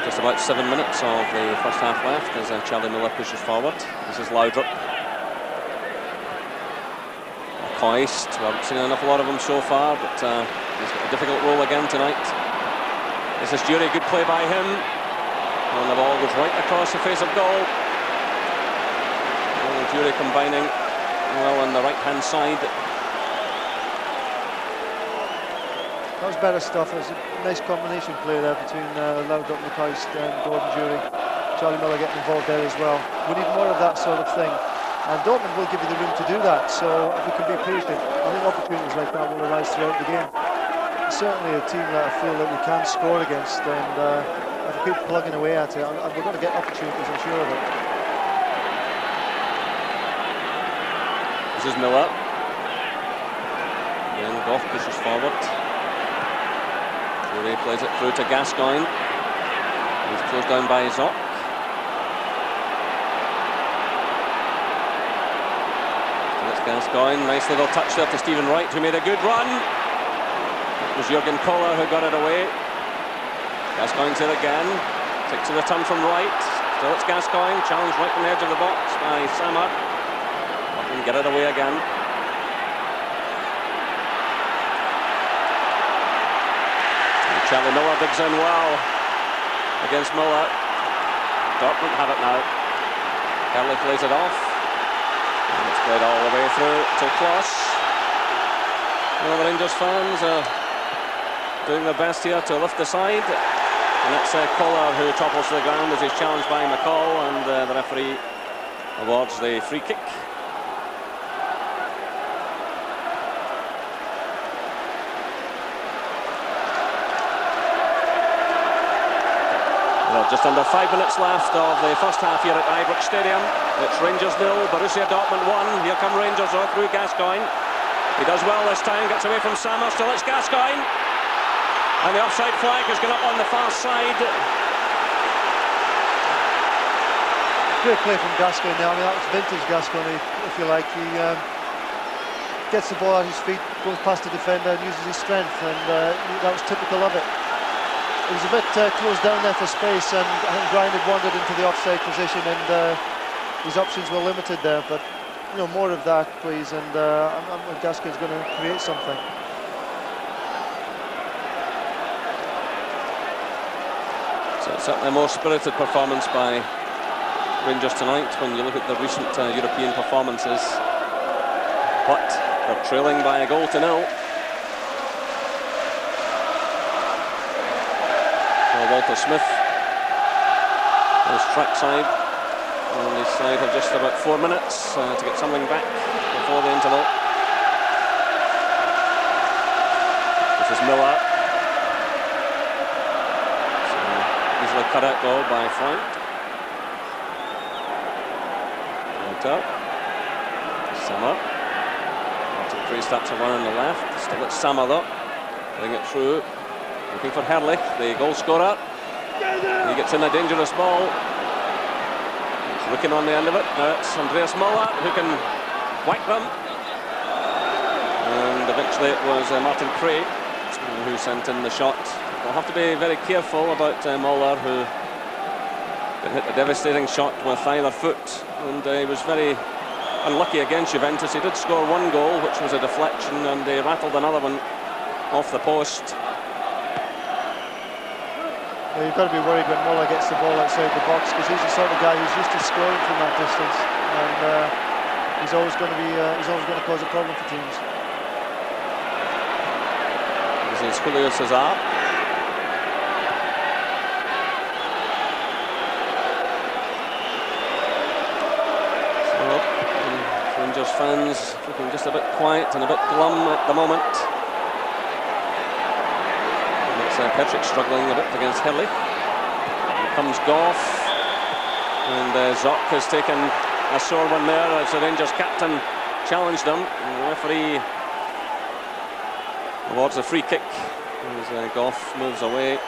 Just about 7 minutes of the first half left as Charlie Müller pushes forward. This is Laudrup. McCoist, we haven't seen enough a lot of him so far, but he's got a difficult role again tonight. This is Jury, good play by him. And the ball goes right across the face of goal. And Jury combining well on the right-hand side. That was better stuff. It was a nice combination play there between Laudrup, McCoist and Gordon Jury. Charlie Müller getting involved there as well. We need more of that sort of thing. And Dortmund will give you the room to do that. So if we can be patient, I think opportunities like that will arise throughout the game. It's certainly a team that I feel that we can score against. And if we keep plugging away at it, we're going to get opportunities, I'm sure of it. This is Müller. Again, Goff pushes forward. Jury plays it through to Gascoigne. He's closed down by Zock. That's Gascoigne. Nice little touch there to Stephen Wright, who made a good run. It was Jürgen Kohler who got it away. Gascoigne's there again. Takes the turn from right. Still it's Gascoigne. Challenge right on the edge of the box by Samar. And get it away again. And Charlie Miller digs in well against Muller. Dortmund have it now. Kelly plays it off. And it's played all the way through to Kloss. Well, the Rangers fans are doing their best here to lift the side. And it's Kohler who topples to the ground as he's challenged by McCall, and the referee awards the free kick. Well, just under 5 minutes left of the first half here at Ibrox Stadium. It's Rangers 0, Borussia Dortmund 1. Here come Rangers through Gascoigne. He does well this time, gets away from Samar, still it's Gascoigne. And the offside flag has gone up on the far side. Great play from Gascoigne now. I mean, that was vintage Gascoigne, if you like. He gets the ball at his feet, goes past the defender and uses his strength, and that was typical of it. He was a bit closed down there for space, and I think Brian had wandered into the offside position, and his options were limited there. But you know, more of that, please, and Gascoigne's going to create something. So it's certainly a more spirited performance by Rangers tonight when you look at the recent European performances. But they're trailing by 1-0. Walter Smith on his track side, and his side have just about 4 minutes to get something back before the interval. This is Miller. So easily cut out goal by Frank. Walter. Samar. Martin Free starts to run on the left. Still it's Samar though. Getting it through. Looking for Herlich, the goal scorer. He gets in a dangerous ball. It's looking on the end of it. Now it's Andreas Muller who can whack them. And eventually it was Martin Cray who sent in the shot. We'll have to be very careful about Muller, who hit a devastating shot with either foot. And he was very unlucky against Juventus. He did score 1 goal, which was a deflection, and he rattled another one off the post. You've got to be worried when Muller gets the ball outside the box, because he's the sort of guy who's used to scoring from that distance, and he's always going to cause a problem for teams. This is Julio Cesar. So, Rangers fans looking just a bit quiet and a bit glum at the moment. Patrick struggling a bit against Herlich. Here comes Goff, and Zock has taken a sore one there as the Rangers captain challenged him, and the referee awards a free kick as Goff moves away.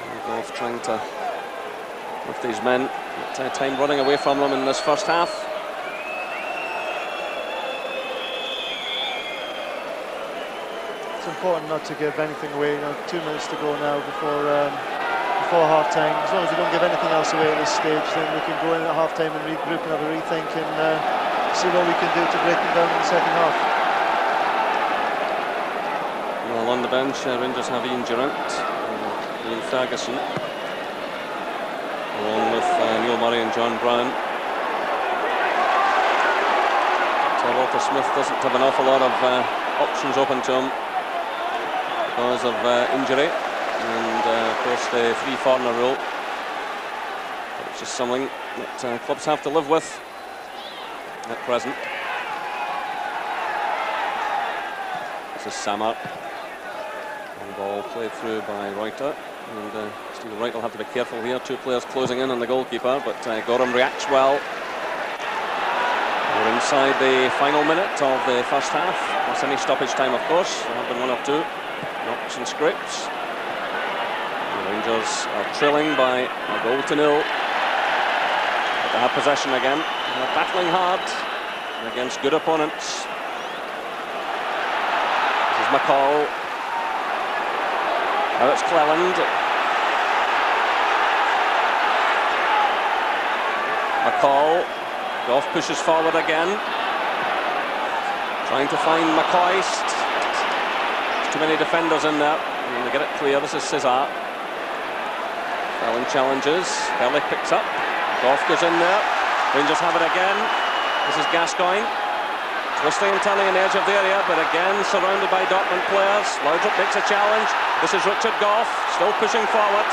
And Goff trying to lift these men, but time running away from them in this first half. Important not to give anything away. You know, 2 minutes to go now before half time. As long as we don't give anything else away at this stage, then we can go in at half time and regroup and have a rethink and see what we can do to break them down in the second half. Well, on the bench, Rangers have Ian Durant, Ian Ferguson, along with Neil Murray and John Brown. So Walter Smith doesn't have an awful lot of options open to him because of injury, and of course the 3 foreigner rule. But it's just something that clubs have to live with at present. This is Samar, and ball played through by Reuter, and Stephen Wright will have to be careful here. 2 players closing in on the goalkeeper, but Gorham reacts well. We're inside the final minute of the first half. Plus any stoppage time, of course. There have been 1 or 2 knocks and scrapes. The Rangers are trailing by 1-0. But they have possession again. They're battling hard against good opponents. There's McCall. Now it's Cleland. McCall. Goff pushes forward again. Trying to find McCoist. There's too many defenders in there. And they get it clear. This is Cesar. Cleland challenges. Kelly picks up. Goff goes in there. Rangers have it again. This is Gascoigne. Twisting and turning on the edge of the area, but again surrounded by Dortmund players. Laudrup makes a challenge. This is Richard Goff, still pushing forward.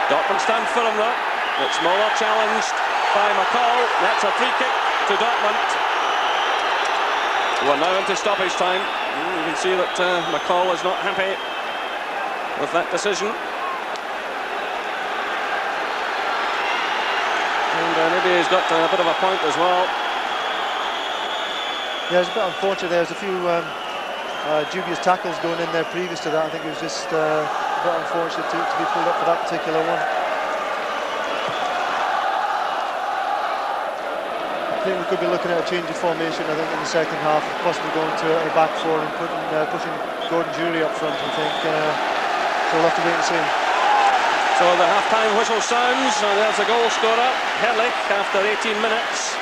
Dortmund stand firm though. It's Muller challenged by McCall. That's a free kick to Dortmund. We're now into stoppage time. You can see that McCall is not happy with that decision. And maybe he's got a bit of a point as well. Yeah, it's a bit unfortunate. There's a few dubious tackles going in there previous to that. I think it was just a bit unfortunate to be pulled up for that particular one. I think we could be looking at a change of formation, I think, in the second half, possibly going to a back four and pushing Gordon Jury up front, I think. So we'll have to wait and see. So the half-time whistle sounds, and there's the goal scorer, Herlich, after 18 minutes.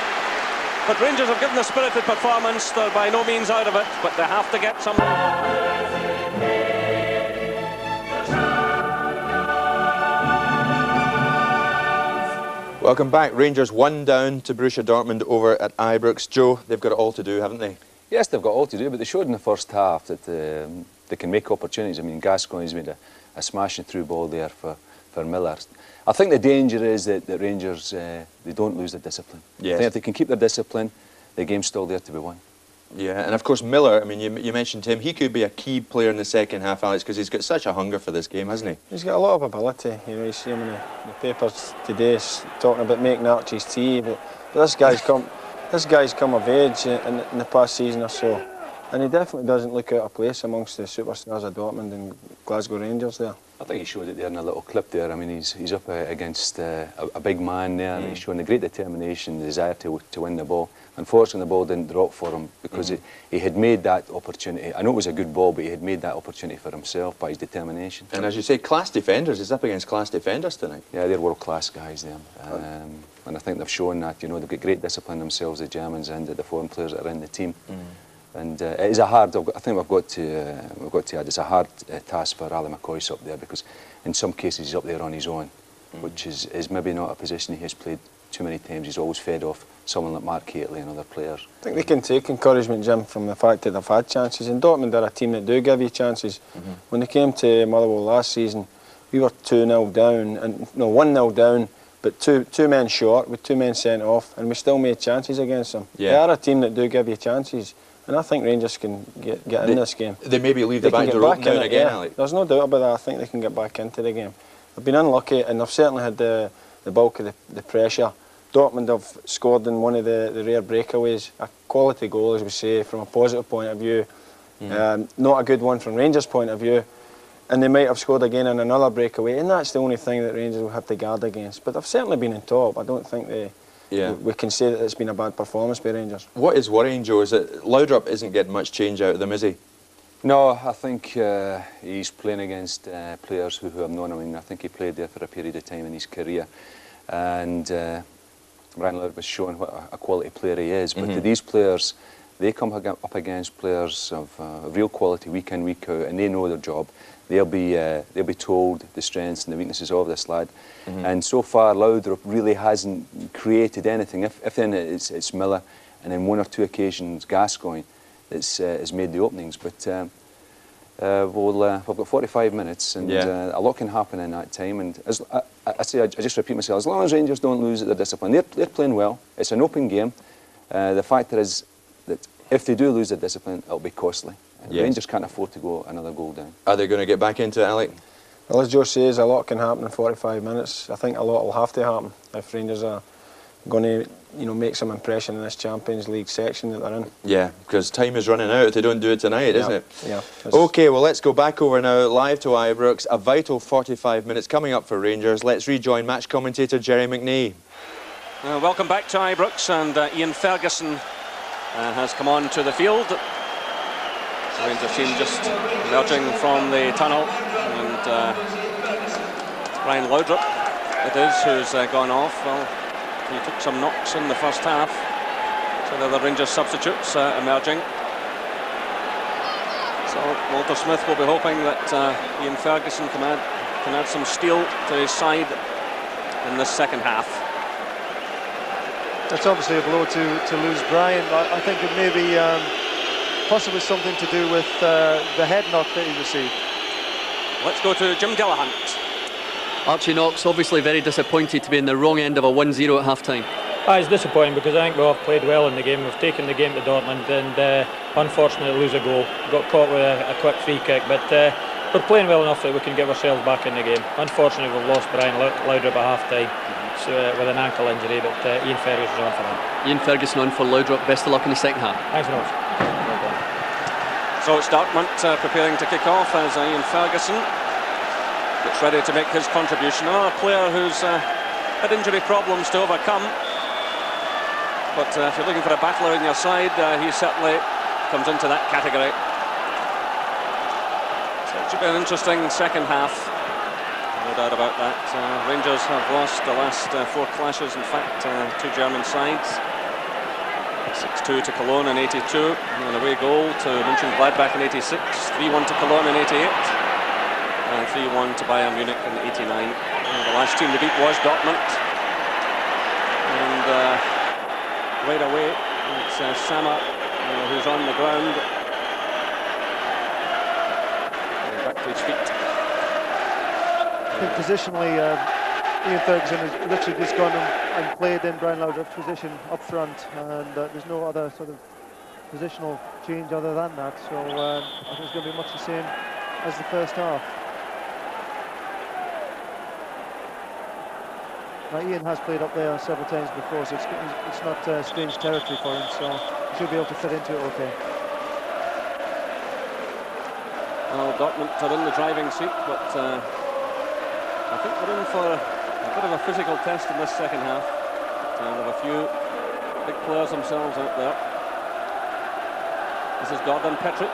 But Rangers have given a spirited performance. They're by no means out of it, but they have to get some. Welcome back. Rangers 1 down to Borussia Dortmund over at Ibrox. Joe, they've got it all to do, haven't they? Yes, they've got all to do, but they showed in the first half that they can make opportunities. I mean, Gascoigne's made a smashing through ball there for Miller. I think the danger is that Rangers, they don't lose their discipline. Yes. I think if they can keep their discipline, the game's still there to be won. Yeah, and of course Miller, I mean, you mentioned him, he could be a key player in the second half, Alex, because he's got such a hunger for this game, hasn't he? He's got a lot of ability. You know, you see him in the papers today talking about making Archie's tea, but this guy's come of age in the past season or so, and he definitely doesn't look out of place amongst the superstars of Dortmund and Glasgow Rangers there. I think he showed it there in a little clip there. I mean, he's up against a big man there. He's showing the great determination, the desire to win the ball. Unfortunately, the ball didn't drop for him because he had made that opportunity. I know it was a good ball, but he had made that opportunity for himself by his determination. And as you say, class defenders. He's up against class defenders tonight. Yeah, they're world-class guys there. And I think they've shown that. You know, they've got great discipline themselves, the Germans and the foreign players that are in the team. And it is a hard. I think we've got to add it's a hard task for Ali McCoist up there, because in some cases he's up there on his own, which is maybe not a position he has played too many times. He's always fed off someone like Mark Hateley and other players. I think they can take encouragement, Jim, from the fact that they've had chances. And Dortmund are a team that do give you chances. When they came to Motherwell last season, we were 2-0 down, and no, 1-0 down, but two men short with 2 men sent off, and we still made chances against them. Yeah. They are a team that do give you chances. And I think Rangers can get in this game. They maybe leave the back door open now and again, Alex. There's no doubt about that. I think they can get back into the game. They've been unlucky, and they've certainly had the bulk of the pressure. Dortmund have scored in one of the rare breakaways, a quality goal, as we say, from a positive point of view. Not a good one from Rangers' point of view. And they might have scored again in another breakaway, and that's the only thing that Rangers will have to guard against. But they've certainly been in top. I don't think we can say that it's been a bad performance by Rangers. What is worrying, Joe, is that Laudrup isn't getting much change out of them, is he? No, I think he's playing against players who have known him. I mean, I think he played there for a period of time in his career, and Brian Laudrup was showing what a quality player he is. But to these players, they come up against players of real quality week in, week out, and they know their job. They'll be told the strengths and the weaknesses of this lad. And so far, Laudrup really hasn't created anything. If then it's Miller, and in 1 or 2 occasions Gascoigne has made the openings. But we've got 45 minutes, and a lot can happen in that time. And as I just repeat myself, as long as Rangers don't lose their discipline, they're playing well. It's an open game. The fact is that if they do lose their discipline, it'll be costly. Rangers can't afford to go another goal down. Are they going to get back into it, Alec? Well, as Joe says, a lot can happen in 45 minutes. I think a lot will have to happen if Rangers are going to, make some impression in this Champions League section that they're in. Yeah, because time is running out if they don't do it tonight, isn't it? Yeah. OK, well, let's go back over now, live to Ibrox. A vital 45 minutes coming up for Rangers. Let's rejoin match commentator Jerry McNee. Welcome back to Ibrox, and Ian Ferguson has come on to the field. Rangers team just emerging from the tunnel, and Brian Laudrup, it is, who's gone off. Well, he took some knocks in the first half, so the other Rangers substitutes emerging. So Walter Smith will be hoping that Ian Ferguson can add some steel to his side in this second half. That's obviously a blow to lose Brian. I think it may be possibly something to do with the head knock that he received. Let's go to Jim Delahunt. Archie Knox obviously very disappointed to be in the wrong end of a 1-0 at half-time. It's disappointing because I think we have played well in the game. We've taken the game to Dortmund and unfortunately lose a goal. Got caught with a quick free kick, but we're playing well enough that we can get ourselves back in the game. Unfortunately, we've lost Brian Laudrup at half-time with an ankle injury, but Ian Ferguson on for him. Ian Ferguson on for Laudrup. Best of luck in the second half. Thanks very much. So it's Dortmund preparing to kick off as Ian Ferguson gets ready to make his contribution. Another player who's had injury problems to overcome, but if you're looking for a battler in your side, he certainly comes into that category. So it should be an interesting second half, no doubt about that. Rangers have lost the last 4 clashes, in fact, to German sides. 6-2 to Cologne in 82, and an away goal to Mönchengladbach in 86, 3-1 to Cologne in 88, and 3-1 to Bayern Munich in 89. And the last team to beat was Dortmund. And right away, it's Sammer who's on the ground. Back to his feet. I think positionally, Ian Ferguson has literally just gone and played in Brian Laudrup's position up front, and there's no other sort of positional change other than that. So I think it's going to be much the same as the first half. Now, Ian has played up there several times before, so it's not strange territory for him, so he should be able to fit into it okay. Well, Dortmund are in the driving seat, but I think we're in for a bit of a physical test in this second half. There are a few big players themselves out there. This is Gordon Petric.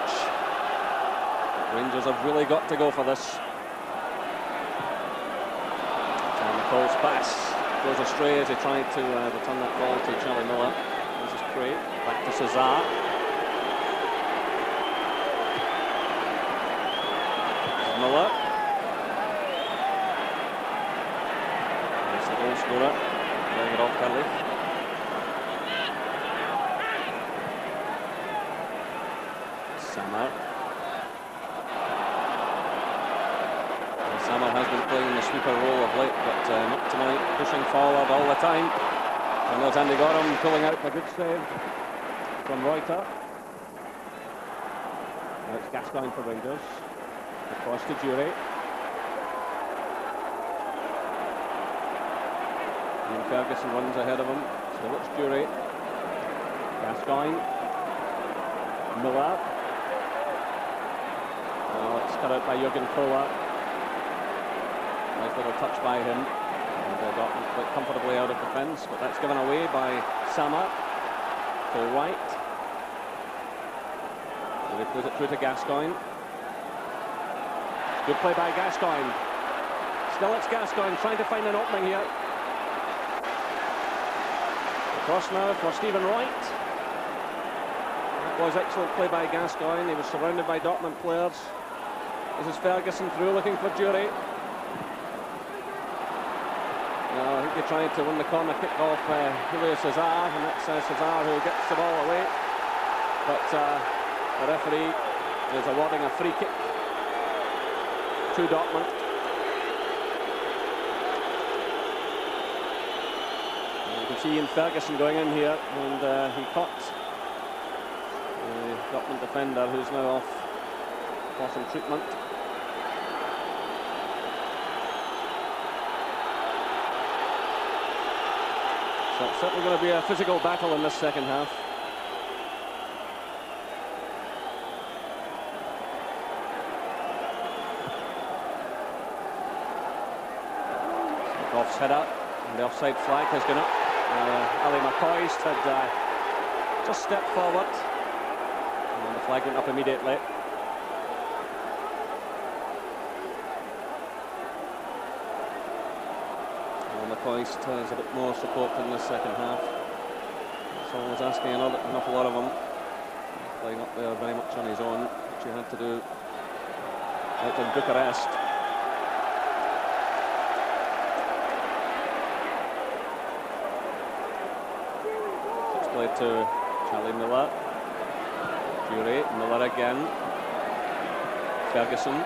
Rangers have really got to go for this. Cole's pass goes astray as he tried to return that ball to Charlie Miller. This is Craig, back to Cesar. Miller. There's the goal scorer, laying it off Kelly. Sammer. Sammer has been playing the sweeper role of late, but not tonight, pushing forward all the time. And there's Andy Gorham pulling out a good save from Reuter. Now it's Gascoigne for Rangers. Across to Jury. Ian Ferguson runs ahead of him. Still it's Jury. Gascoigne. Miller. Oh, it's cut out by Jürgen Kohler. Nice little touch by him, and Dortmund quite comfortably out of defence, but that's given away by Sammer to Wright. So they put it through to Gascoigne. Good play by Gascoigne. Still it's Gascoigne trying to find an opening here. Across now for Stephen Wright. That was excellent play by Gascoigne. He was surrounded by Dortmund players. This is Ferguson through looking for Jury. I think they tried to win the corner kick off Julio Cesar, and that's Cesar who gets the ball away. But the referee is awarding a free kick to Dortmund. And you can see Ian Ferguson going in here, and he caught the Dortmund defender who's now off for some treatment. So it's certainly going to be a physical battle in this second half. Goff's header, and the offside flag has gone up. Ali McCoist had just stepped forward, and the flag went up immediately. McCoist has a bit more support in the second half. So I was asking an awful lot of him. Playing up there very much on his own, which he had to do out in Bucharest. It's played to Charlie Miller. Fury, Miller again. Ferguson.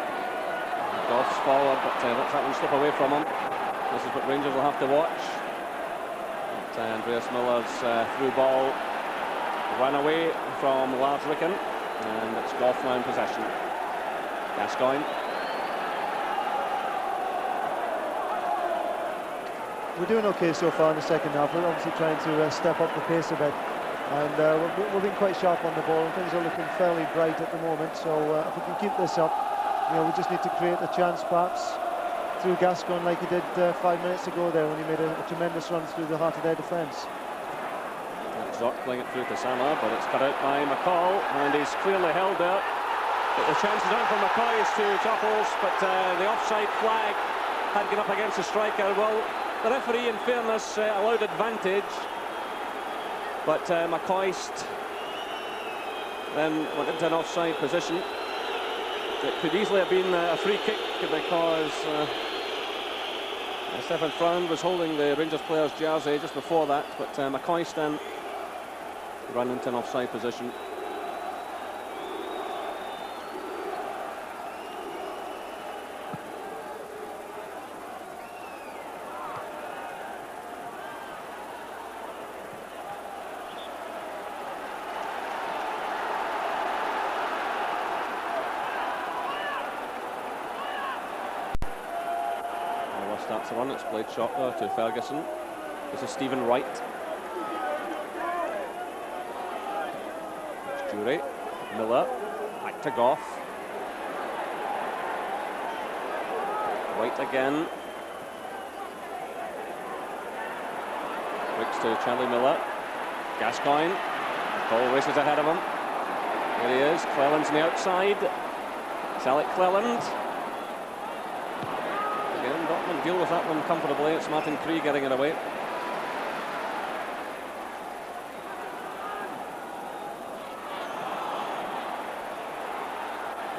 Goff's forward, but lets that one slip away from him. This is what Rangers will have to watch. But, Andreas Miller's through ball run away from Lars Ricken, and it's Goff now in possession. Gascoigne. We're doing okay so far in the second half. We're obviously trying to step up the pace a bit, and we're being quite sharp on the ball. Things are looking fairly bright at the moment, so if we can keep this up, we just need to create a chance perhaps through Gascoigne like he did 5 minutes ago there when he made a tremendous run through the heart of their defence. Zorc playing it through to Sama, but it's cut out by McCall, and he's clearly held there. But the chance is on for McCoist to topples, but the offside flag had gone up against the striker. Well, the referee, in fairness, allowed advantage, but McCoist then went into an offside position. It could easily have been a free kick because Stefan Freund was holding the Rangers player's jersey just before that, but McCoist then ran into an offside position. Starts the run, it's played short there to Ferguson. This is Stephen Wright. It's Jury, Miller, back to Goff. Wright again. Bricks to Charlie Miller. Gascoigne. Cole races ahead of him. There he is, Cleland's on the outside. It's Alec Cleland. Dortmund deal with that one comfortably. It's Martin Kree getting it away.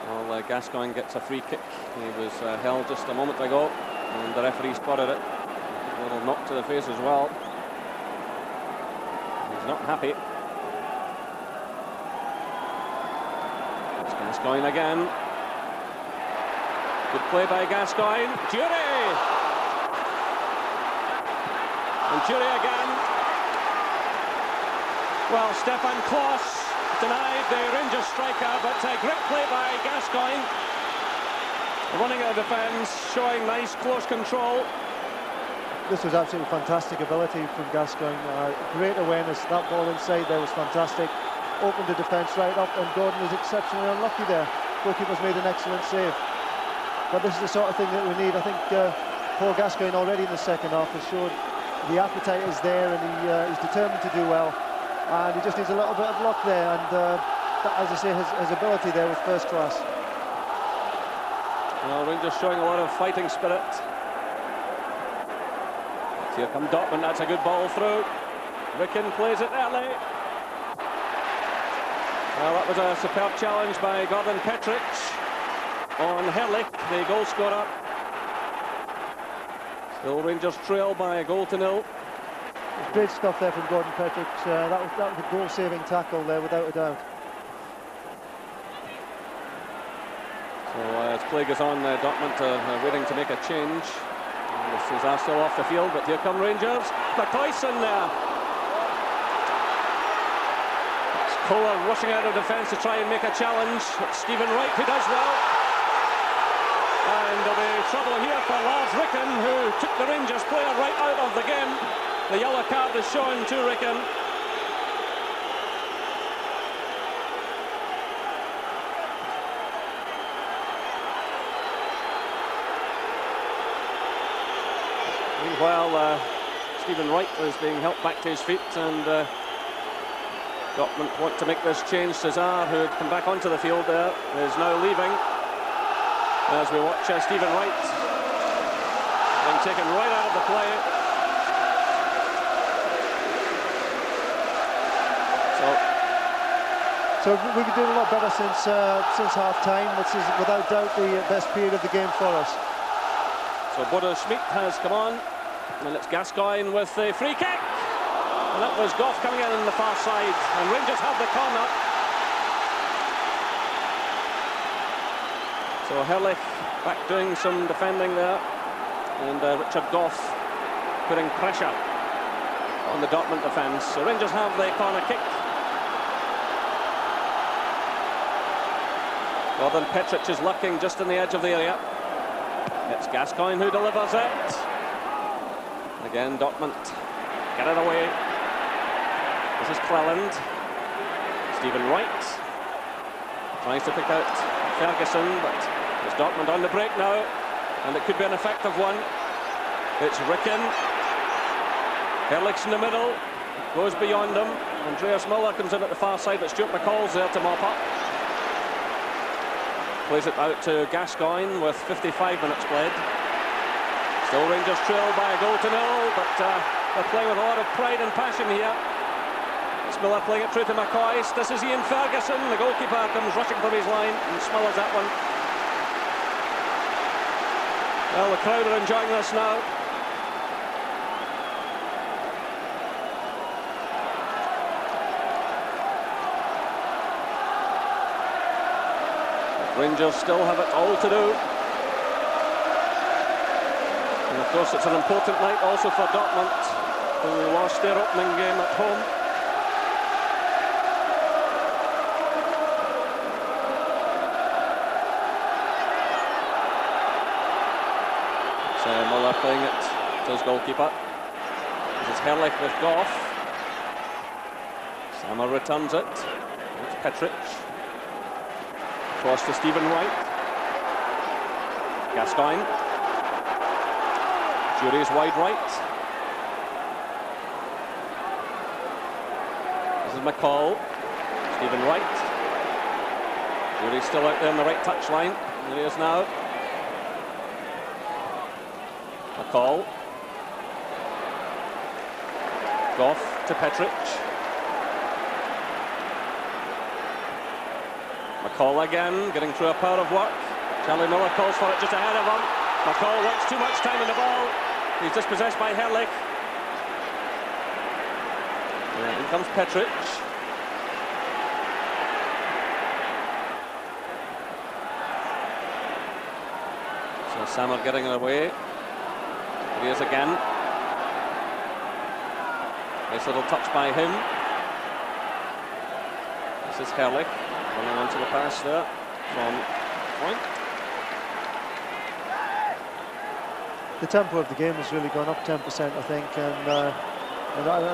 Well, Gascoigne gets a free kick. He was held just a moment ago, and the referee spotted it. A little knock to the face as well. He's not happy. It's Gascoigne again. Good play by Gascoigne. Jury! And Jury again. Well, Stefan Klos denied the Rangers striker, but a great play by Gascoigne. Running out of defence, showing nice close control. This was absolutely fantastic ability from Gascoigne. Great awareness. That ball inside there was fantastic. Opened the defence right up, and Gordon was exceptionally unlucky there. Goalkeeper's made an excellent save. But this is the sort of thing that we need. I think Paul Gascoigne already in the second half has showed the appetite is there, and he's determined to do well. And he just needs a little bit of luck there. And as I say, his ability there was first class. Well, Rangers showing a lot of fighting spirit. Here come Dortmund. That's a good ball through. Ricken plays it early. Well, that was a superb challenge by Gordon Petric on Herlich, the goal scorer. Still Rangers trail by a 1-0. Great stuff there from Gordon Petric. That was a goal-saving tackle there, without a doubt. So as play goes on, Dortmund waiting to make a change. This is still off the field, but here come Rangers. McCoyson there. It's Kohler rushing out of defence to try and make a challenge. It's Stephen Wright who does well. And there'll be trouble here for Lars Ricken, who took the Rangers player right out of the game. The yellow card is shown to Ricken. Meanwhile, Stephen Wright is being helped back to his feet, and Dortmund want to make this change. Cesar, who had come back onto the field there, is now leaving. As we watch Stephen Wright being taken right out of the play. So we've been doing a lot better since half-time. This is without doubt the best period of the game for us. So Bodo Schmidt has come on, and it's Gascoigne with the free kick. And that was Goff coming in on the far side, and Rangers have the corner. So Herrlich back doing some defending there, and Richard Goff putting pressure on the Dortmund defence. So Rangers have the corner kick. Gordon Petric is lurking just on the edge of the area. It's Gascoigne who delivers it. Again, Dortmund get it away. This is Cleland. Stephen Wright tries to pick out Ferguson, but it's Dortmund on the break now, and it could be an effective one. It's Ricken. Herrlich's in the middle, goes beyond him. Andreas Müller comes in at the far side, but Stuart McCall's there to mop up. Plays it out to Gascoigne with 55 minutes played. Still Rangers trail by a goal to nil, but they're playing with a lot of pride and passion here. It's Miller playing it through to McCoist. This is Ian Ferguson. The goalkeeper comes rushing from his line and smothers that one. Well, the crowd are enjoying this now. Rangers still have it all to do. And of course it's an important night also for Dortmund, who lost their opening game at home. So Müller playing it to his goalkeeper. This is Herrlich with Goff. Sammer returns it. It's Petric. Cross to Stephen Wright. Gascoigne. Jury's wide right. This is McCall. Stephen Wright. Jury's still out there on the right touchline. There he is now. McCall. Goff to Petric. McCall again, getting through a power of work. Charlie Miller calls for it just ahead of him. McCall wants too much time on the ball. He's dispossessed by Herrlich. In comes Petric. So Sammer getting it away. Here he is again. Nice little touch by him. This is Herrlich. Running onto the pass there from point. The tempo of the game has really gone up 10%, I think, and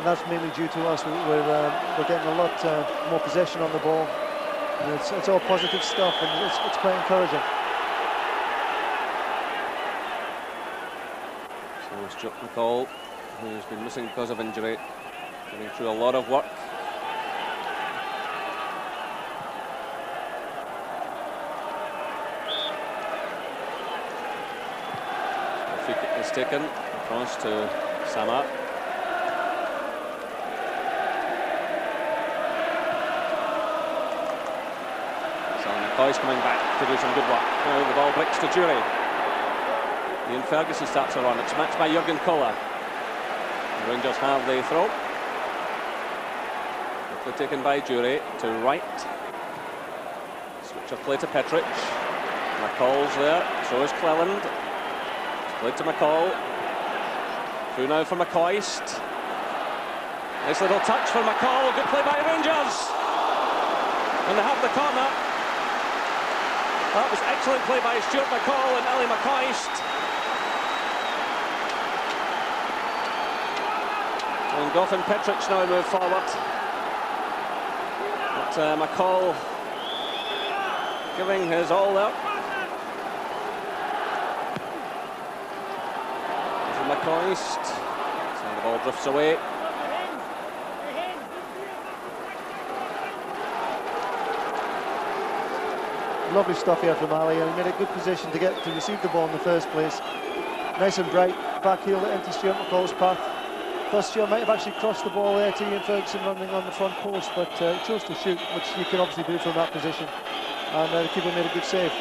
that's mainly due to us. We're getting a lot more possession on the ball. And it's all positive stuff, and it's quite encouraging. So Stuart McCall, who's been missing because of injury, getting through a lot of work. Taken across to Sammer. So McCoy's coming back to do some good work. Now the ball breaks to Jury. Ian Ferguson starts a run. It's matched by Jürgen Kohler. The Rangers have the throw. Quickly taken by Jury to Wright. Switch of play to Petric. McCall's there. So is Cleland. Played to McCall. Through now for McCoist. Nice little touch for McCall. Good play by Rangers. And they have the corner. That was excellent play by Stuart McCall and Ellie McCoist. And Goff and Petric now move forward. But McCall giving his all there. McCoist. So the ball drifts away. Lovely stuff here from Ali, and he made a good position to receive the ball in the first place. Nice and bright, back heel into Stuart McCall's path. Thought Stuart might have actually crossed the ball there to Ian Ferguson running on the front post, but chose to shoot, which you can obviously do from that position. And the keeper made a good save.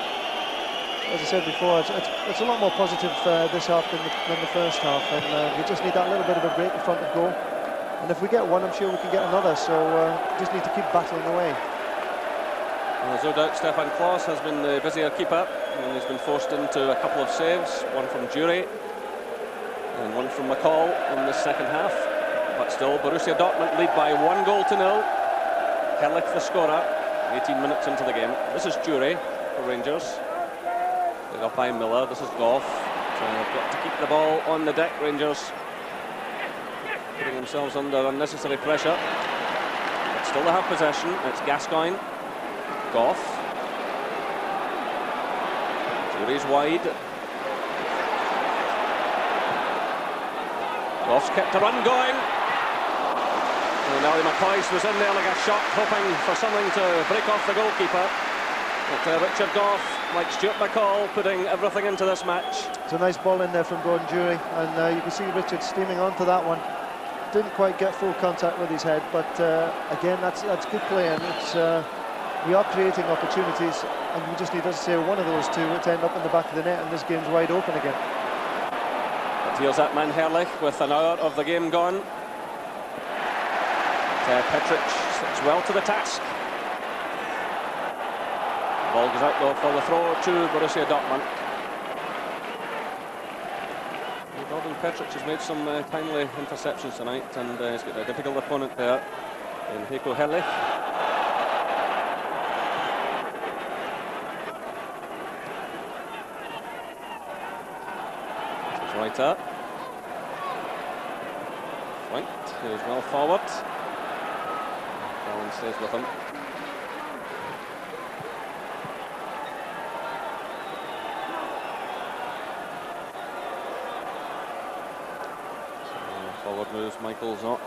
As I said before, it's a lot more positive this half than the first half, and we just need that little bit of a break in front of goal. And if we get one, I'm sure we can get another, so just need to keep battling away. Well, there's no doubt Stefan Klos has been the busier keeper, and he's been forced into a couple of saves, one from Jury and one from McCall in the second half. But still, Borussia Dortmund lead by 1-0. Herrlich the scorer, 18 minutes into the game. This is Jury for Rangers. Played off by Miller, this is Goff. So they've got to keep the ball on the deck, Rangers. Putting themselves under unnecessary pressure. But still they have possession, it's Gascoigne. Goff. Jury's wide. Goff's kept a run going. And Ali McCoist was in there like a shot, hoping for something to break off the goalkeeper. But Richard Goff, like Stuart McCall, putting everything into this match. It's a nice ball in there from Gordon Jury, and you can see Richard steaming onto that one. Didn't quite get full contact with his head, but again, that's good play, and it's we are creating opportunities, and we just need, as I say, one of those two to end up in the back of the net, and this game's wide open again. But here's that man Herrlich with an hour of the game gone. Petric sticks well to the task. The ball goes out though for the throw to Borussia Dortmund. Gordon Petric has made some timely interceptions tonight, and he's got a difficult opponent there in Heiko Herrlich. This is right up. Point is well forward. Allen stays with him. Forward moves Michael Zock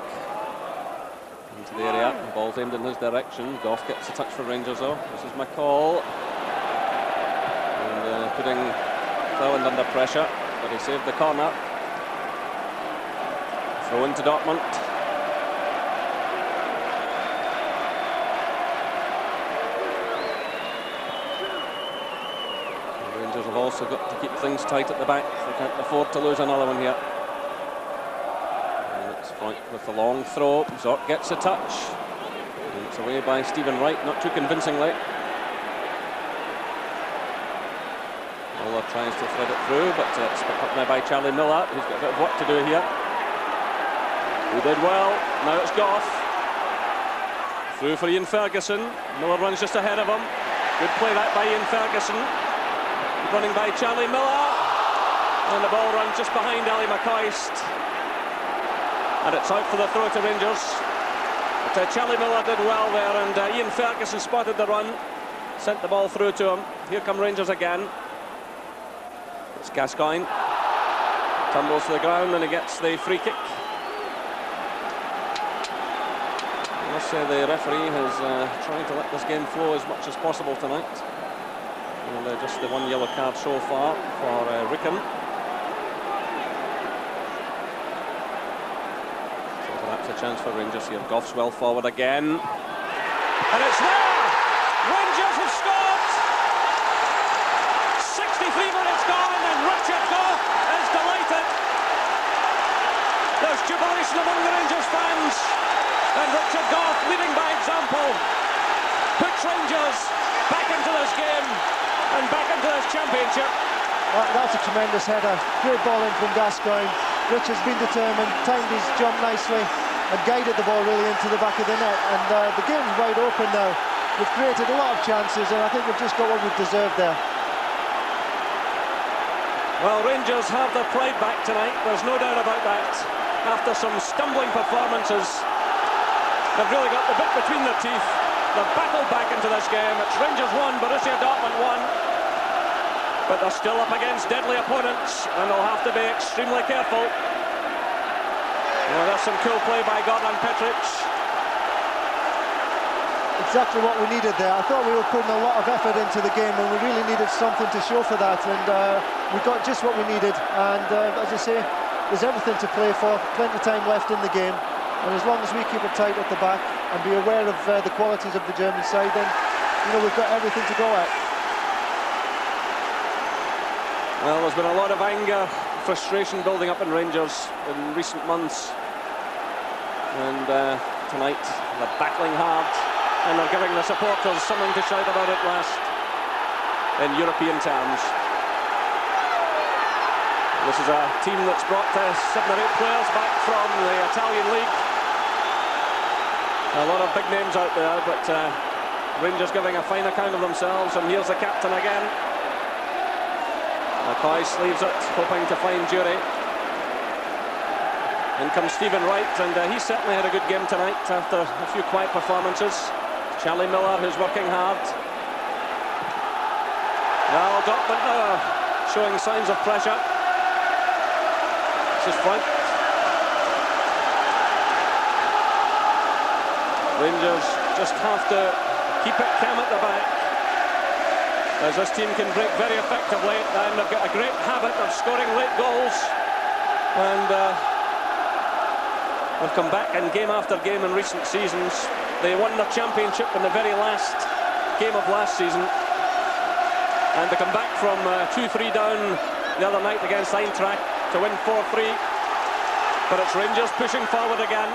into the area. The ball's aimed in his direction. Goff gets a touch for Rangers though. This is McCall. And putting Cleland under pressure, but he saved the corner. Throw into Dortmund. The Rangers have also got to keep things tight at the back. They can't afford to lose another one here. Point with the long throw. Zorc gets a touch. And it's away by Stephen Wright, not too convincingly. Muller tries to thread it through, but it's picked up now by Charlie Miller, who's got a bit of work to do here. He did well. Now it's Goff. Through for Ian Ferguson. Miller runs just ahead of him. Good play that by Ian Ferguson. Running by Charlie Miller. And the ball runs just behind Ali McCoist. And it's out for the throw to Rangers. But Charlie Miller did well there, and Ian Ferguson spotted the run, sent the ball through to him. Here come Rangers again. It's Gascoigne. Tumbles to the ground and he gets the free kick. I must say the referee has tried to let this game flow as much as possible tonight. And just the one yellow card so far for Ricken. A chance for Rangers here. Goff's well forward again. And it's there! Rangers have scored! 63 minutes gone and Richard Goff is delighted. There's jubilation among the Rangers fans. And Richard Goff, leading by example, puts Rangers back into this game and back into this championship. That's a tremendous header. Great ball in from Gascoigne. Richard's been determined, timed his jump nicely, and guided the ball really into the back of the net, and the game's wide open now. We've created a lot of chances, and I think we've just got what we've deserved there. Well, Rangers have their pride back tonight, there's no doubt about that. After some stumbling performances, they've really got the bit between their teeth. They've battled back into this game. It's Rangers 1, Borussia Dortmund 1. But they're still up against deadly opponents, and they'll have to be extremely careful. Well, that's some cool play by Gordon Petric. exactly what we needed there. I thought we were putting a lot of effort into the game, and we really needed something to show for that, and we got just what we needed. And as I say, there's everything to play for, plenty of time left in the game, and as long as we keep it tight at the back and be aware of the qualities of the German side, then we've got everything to go at. Well, there's been a lot of anger, frustration building up in Rangers in recent months, and tonight they're battling hard, and they're giving the supporters something to shout about at last in European terms. This is a team that's brought 7 or 8 players back from the Italian league. A lot of big names out there, but Rangers giving a fine account of themselves, and here's the captain again. McCoy sleeves it, hoping to find Jury. In comes Stephen Wright, and he certainly had a good game tonight after a few quiet performances. Charlie Miller, who's working hard. Well, Dortmund now showing signs of pressure. This is front. Rangers just have to keep it calm at the back, as this team can break very effectively, and they've got a great habit of scoring late goals, and they've come back in game after game in recent seasons. They won their championship in the very last game of last season, and they come back from 2-3 down the other night against Eintracht to win 4-3, but it's Rangers pushing forward again.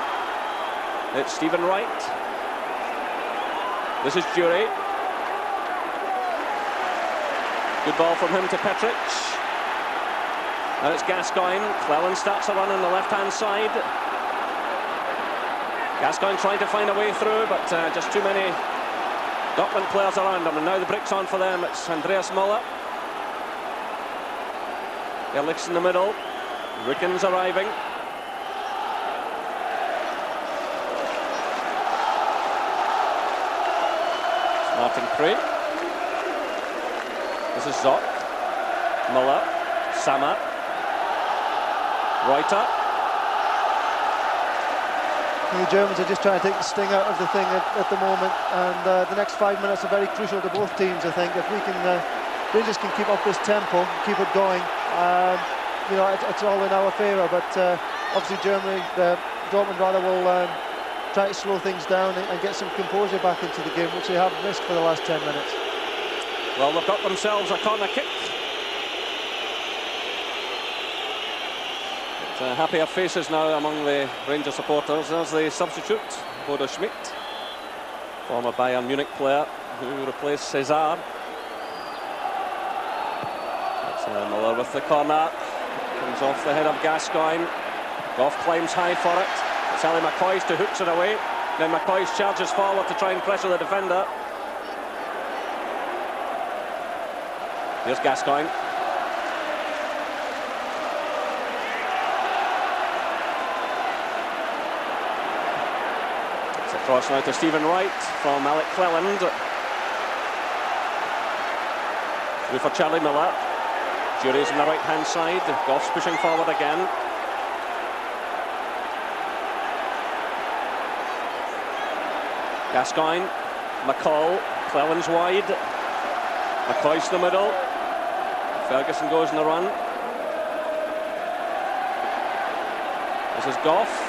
It's Stephen Wright. This is Jury. Good ball from him to Petric. And it's Gascoigne. Cleland starts a run on the left-hand side. Gascoigne trying to find a way through, but just too many Dortmund players around him. And now the break's on for them. It's Andreas Müller. Ehrlich's in the middle. Ricken's arriving. Martin Kreh. This is Zock. Müller. Sammer. Reuter. The Germans are just trying to take the sting out of the thing at the moment, and the next 5 minutes are very crucial to both teams. I think if we can, Rangers can keep up this tempo, keep it going, it's all in our favour. But obviously, Dortmund rather will try to slow things down and get some composure back into the game, which they have missed for the last 10 minutes. Well, they've got themselves a corner kick. Happier faces now among the Rangers supporters. There's the substitute, Bodo Schmidt, former Bayern Munich player who replaced Cesar. That's Müller with the corner. Comes off the head of Gascoigne. Goff climbs high for it. It's Ali McCoy's to hooks it away. Then McCoy's charges forward to try and pressure the defender. Here's Gascoigne. Cross now to Stephen Wright from Alec Cleland. Through for Charlie Miller. Jury's on the right hand side. Goff's pushing forward again. Gascoigne, McCall, Cleland's wide. McCoy's in the middle. Ferguson goes on the run. This is Goff.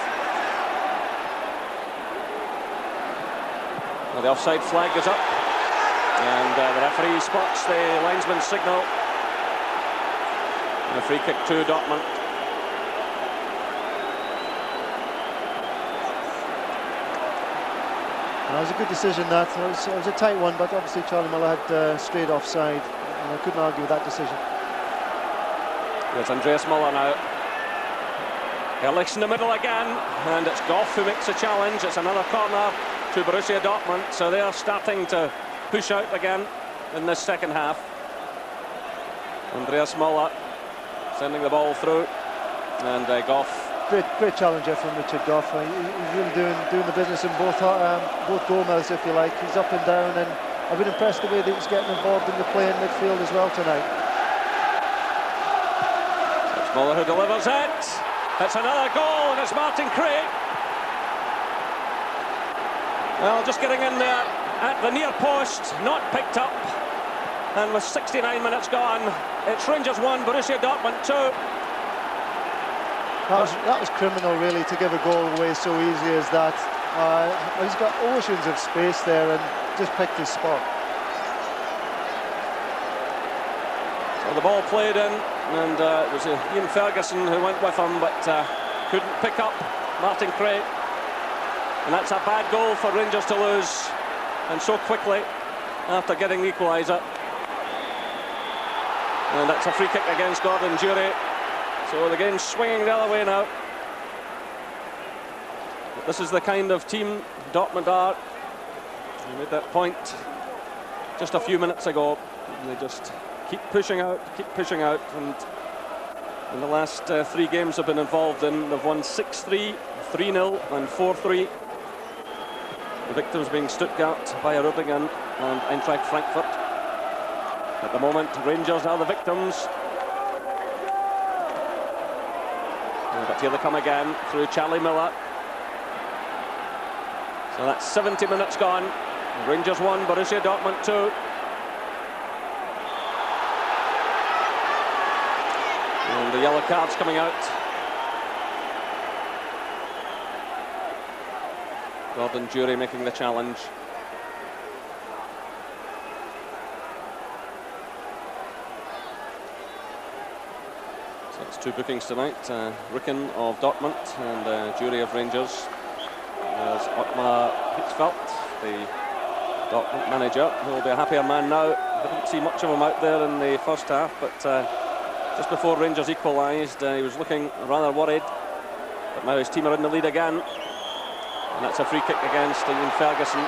Well, the offside flag goes up, and the referee spots the linesman's signal. And a free kick to Dortmund. That was a good decision, that. It was a tight one, but obviously Charlie Miller had straight offside, and I couldn't argue with that decision. There's Andreas Müller now. Ehrlich's in the middle again, and it's Goff who makes a challenge. It's another corner to Borussia Dortmund, so they are starting to push out again in this second half. Andreas Müller sending the ball through, and Goff. Great challenger from Richard Goff. He's really doing the business in both goal mouths, if you like. He's up and down, and I've been impressed the way that he's getting involved in the play in midfield as well tonight. It's Müller who delivers it. It's another goal, and it's Martin Kreh. Well, just getting in there at the near post, not picked up. And with 69 minutes gone, it's Rangers 1, Borussia Dortmund 2. That was criminal, really, to give a goal away so easy as that. He's got oceans of space there and just picked his spot. So the ball played in, and it was Ian Ferguson who went with him, but couldn't pick up Martin Cray. And that's a bad goal for Rangers to lose, and so quickly after getting the equaliser. And that's a free kick against Gordon Jury. So the game's swinging the other way now. But this is the kind of team Dortmund are. They made that point just a few minutes ago. They just keep pushing out, and in the last 3 games they've been involved in, they've won 6-3, 3-0 and 4-3. The victims being Stuttgart, Bayer Rüdingen and Eintracht Frankfurt. At the moment, Rangers are the victims. But here they come again through Charlie Miller. So that's 70 minutes gone. Rangers 1, Borussia Dortmund 2. And the yellow cards coming out. Gordon Jury making the challenge. So it's 2 bookings tonight. Ricken of Dortmund and Jury of Rangers. There's Otmar Hitzfeld, the Dortmund manager, who will be a happier man now. Didn't see much of him out there in the first half, but just before Rangers equalised, he was looking rather worried. But now his team are in the lead again. And that's a free kick against Ian Ferguson.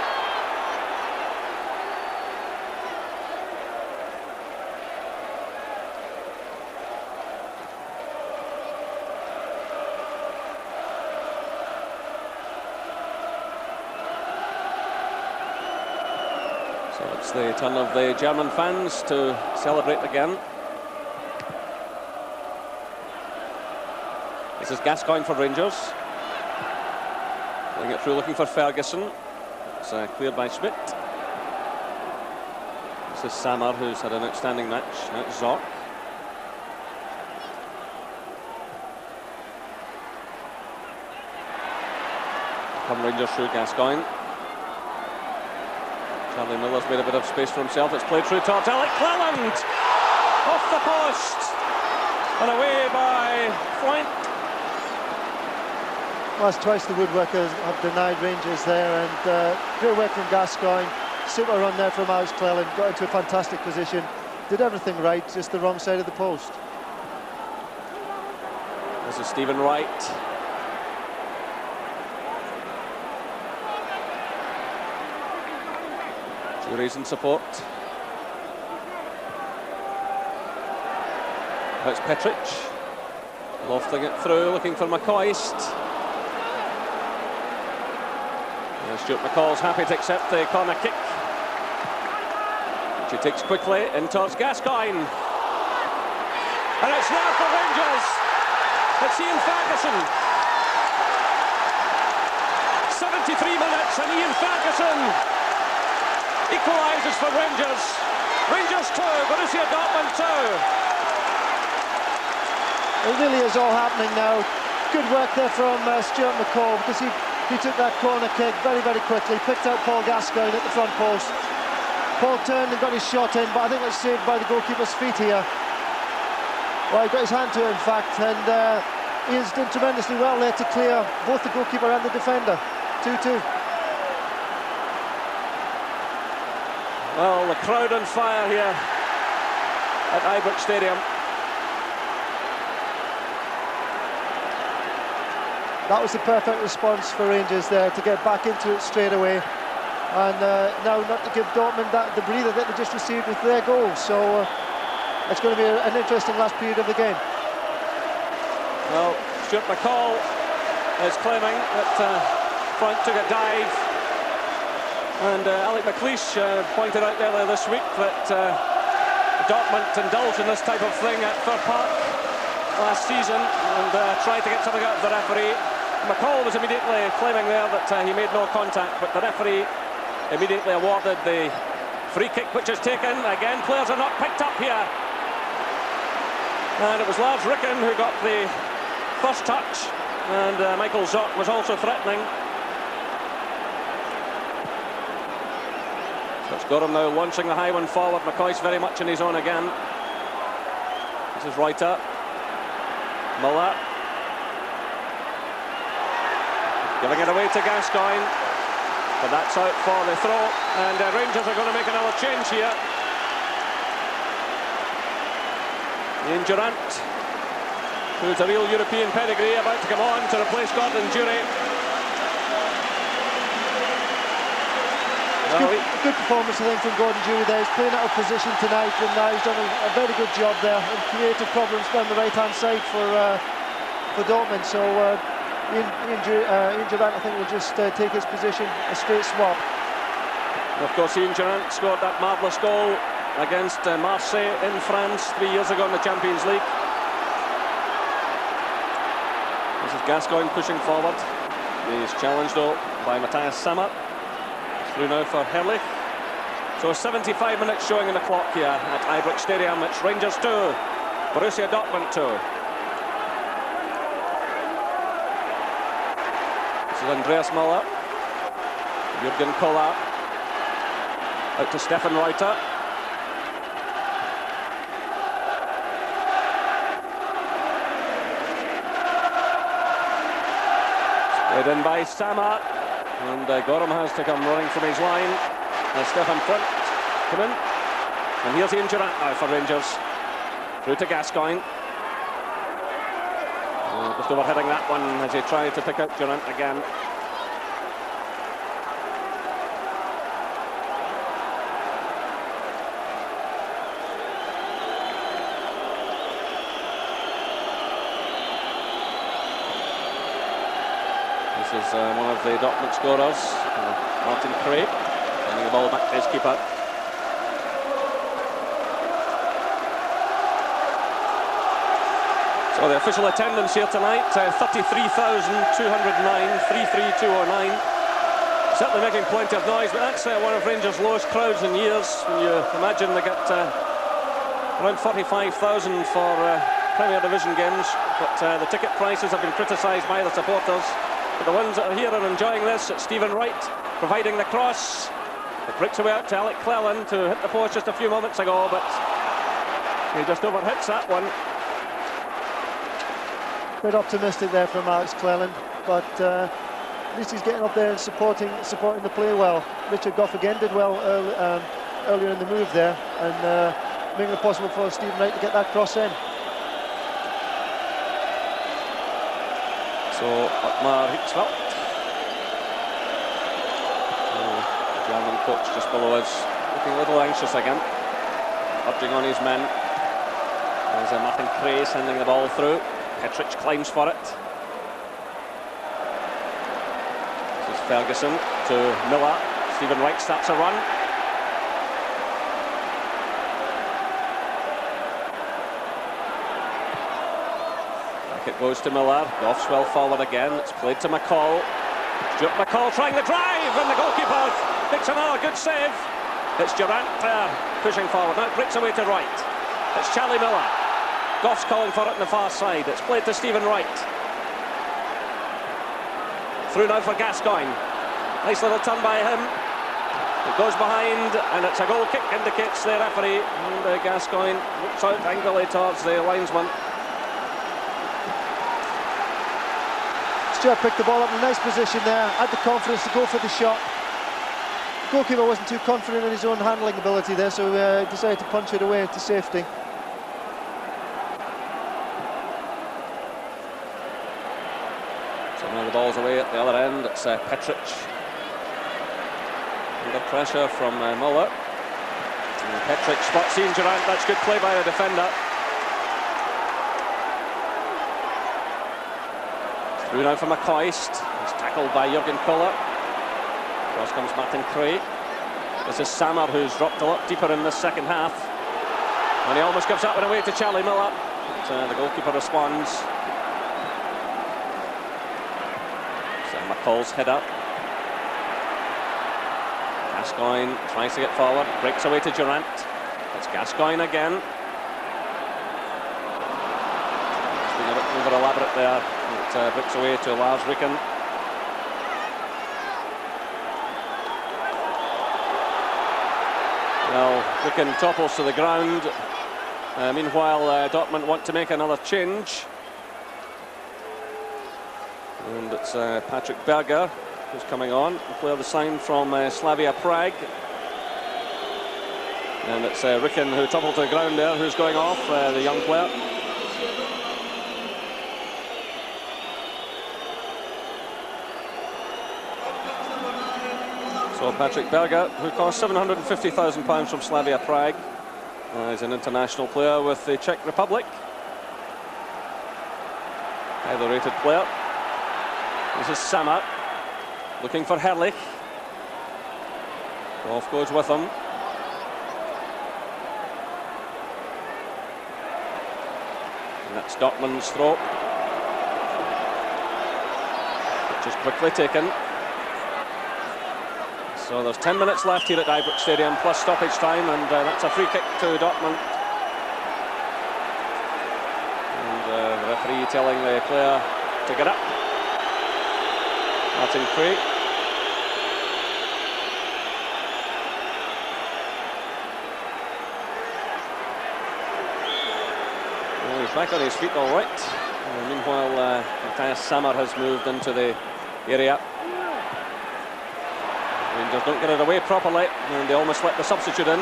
So it's the turn of the German fans to celebrate again. This is Gascoigne for Rangers. Playing it through, looking for Ferguson. It's cleared by Schmidt. This is Samar, who's had an outstanding match. Now it's Zorc. Come Rangers through Gascoigne. Charlie Miller's made a bit of space for himself. It's played through towards Alec Cleland. Off the post. And away by Freund. Well, that's twice the woodworkers have denied Rangers there, and great work from Gascoigne. Super run there from Alex Cleland, got into a fantastic position, did everything right, just the wrong side of the post. This is Stephen Wright. Jury's in support. That's Petric. Lofting it through, looking for McCoist. Stuart McCall's happy to accept the corner kick, which he takes quickly in towards Gascoigne. And it's now for Rangers. It's Ian Ferguson. 73 minutes and Ian Ferguson equalises for Rangers. Rangers 2, Borussia Dortmund 2. It really is all happening now. Good work there from Stuart McCall, because he took that corner kick very, very quickly, picked out Paul Gascoigne at the front post. Paul turned and got his shot in, but I think it's saved by the goalkeeper's feet here. Well, he got his hand to it, in fact, and he's done tremendously well there to clear both the goalkeeper and the defender. 2-2. Well, the crowd on fire here at Ibrox Stadium. That was the perfect response for Rangers there, to get back into it straight away, and now not to give Dortmund the breather that they just received with their goal. So it's going to be an interesting last period of the game. Well, Stuart McCall is claiming that Freund took a dive, and Alec McLeish pointed out earlier this week that Dortmund indulged in this type of thing at Fir Park last season and tried to get something out of the referee. McCall was immediately claiming there that he made no contact, but the referee immediately awarded the free kick, which is taken. Again, players are not picked up here. And it was Lars Ricken who got the first touch, and Michael Zott was also threatening. So it's Gorham now launching the high one forward. McCoy's very much in his own again. This is Reuter. Muller. Giving it away to Gascoigne. But that's out for the throw. And Rangers are going to make another change here. Ian Durant, who's a real European pedigree, about to come on to replace Gordon Durie. Good performance, I think, from Gordon Durie there. He's playing out of position tonight, and he's done a very good job there and created problems down the right-hand side for Dortmund. So Ian Durant, I think, will just take his position, a straight swap. And of course, Ian Durant scored that marvellous goal against Marseille in France 3 years ago in the Champions League. This is Gascoigne pushing forward. He's challenged though by Matthias Sammer. Through now for Herrlich. So 75 minutes showing in the clock here at Ibrox Stadium. It's Rangers 2, Borussia Dortmund 2. This is Andreas Muller. Jürgen Kohler. Out to Stefan Reuter. Played in by Sammer. And Gorham has to come running from his line. Stefan Flint come in. And here's Ian Durant now for Rangers. Through to Gascoigne. Just overheading that one as he tried to pick out Durant again. This is one of the Dortmund scorers, Martin Craig, sending the ball back to his keeper. So the official attendance here tonight, 33,209, 33209. Certainly making plenty of noise, but that's one of Rangers' lowest crowds in years. When you imagine they get around 45,000 for Premier Division games, but the ticket prices have been criticised by the supporters. But the ones that are here are enjoying this. It's Stephen Wright providing the cross. It breaks away out to Alec Cleland, who hit the post just a few moments ago, but he just overhits that one. Bit optimistic there from Alex Cleland, but at least he's getting up there and supporting the play well. Richard Goff again did well earlier in the move there, and making it possible for Stephen Wright to get that cross in. So Otmar Hitzfeld, the German coach just below us, looking a little anxious again, urging on his men. There's Martin Cray sending the ball through. Petric climbs for it. This is Ferguson to Miller. Stephen Wright starts a run. It goes to Miller. Goff's well forward again. It's played to McCall. Stuart McCall trying the drive, and the goalkeeper makes another good save. It's Durant pushing forward. Now it breaks away to Wright. It's Charlie Miller. Goff's calling for it on the far side. It's played to Stephen Wright. Through now for Gascoigne. Nice little turn by him. It goes behind, and it's a goal kick, indicates the referee. And Gascoigne looks out angrily towards the linesman. Stuart picked the ball up in a nice position there, had the confidence to go for the shot. The goalkeeper wasn't too confident in his own handling ability there, so he decided to punch it away to safety. So now the ball's away at the other end. It's Petric under pressure from Muller. And Petric spots Ian Durant. That's good play by the defender. Through now for McCoist. He's tackled by Jürgen Kohler. Across comes Martin Cray. This is Sammer, who's dropped a lot deeper in this second half. And he almost gives that one away to Charlie Miller. But, the goalkeeper responds. So McCall's header. Gascoigne tries to get forward, breaks away to Durant. It's Gascoigne again. It's been a bit over elaborate there. It breaks away to Lars Ricken. Well, Ricken topples to the ground. Meanwhile, Dortmund want to make another change. And it's Patrick Berger who's coming on. The player the sign from Slavia Prague. And it's Ricken who toppled to the ground there, who's going off, the young player. So Patrick Berger, who cost £750,000 from Slavia Prague. He's an international player with the Czech Republic. Highly rated player. This is Sammer, looking for Herrlich. Off goes with him. And that's Dortmund's throw, which is quickly taken. So there's 10 minutes left here at Ibrox Stadium, plus stoppage time, and that's a free kick to Dortmund. And the referee telling the player to get up. Martin Craig. Well, he's back on his feet all right. Meanwhile, Matthias Sammer has moved into the area. Rangers don't get it away properly, and they almost let the substitute in.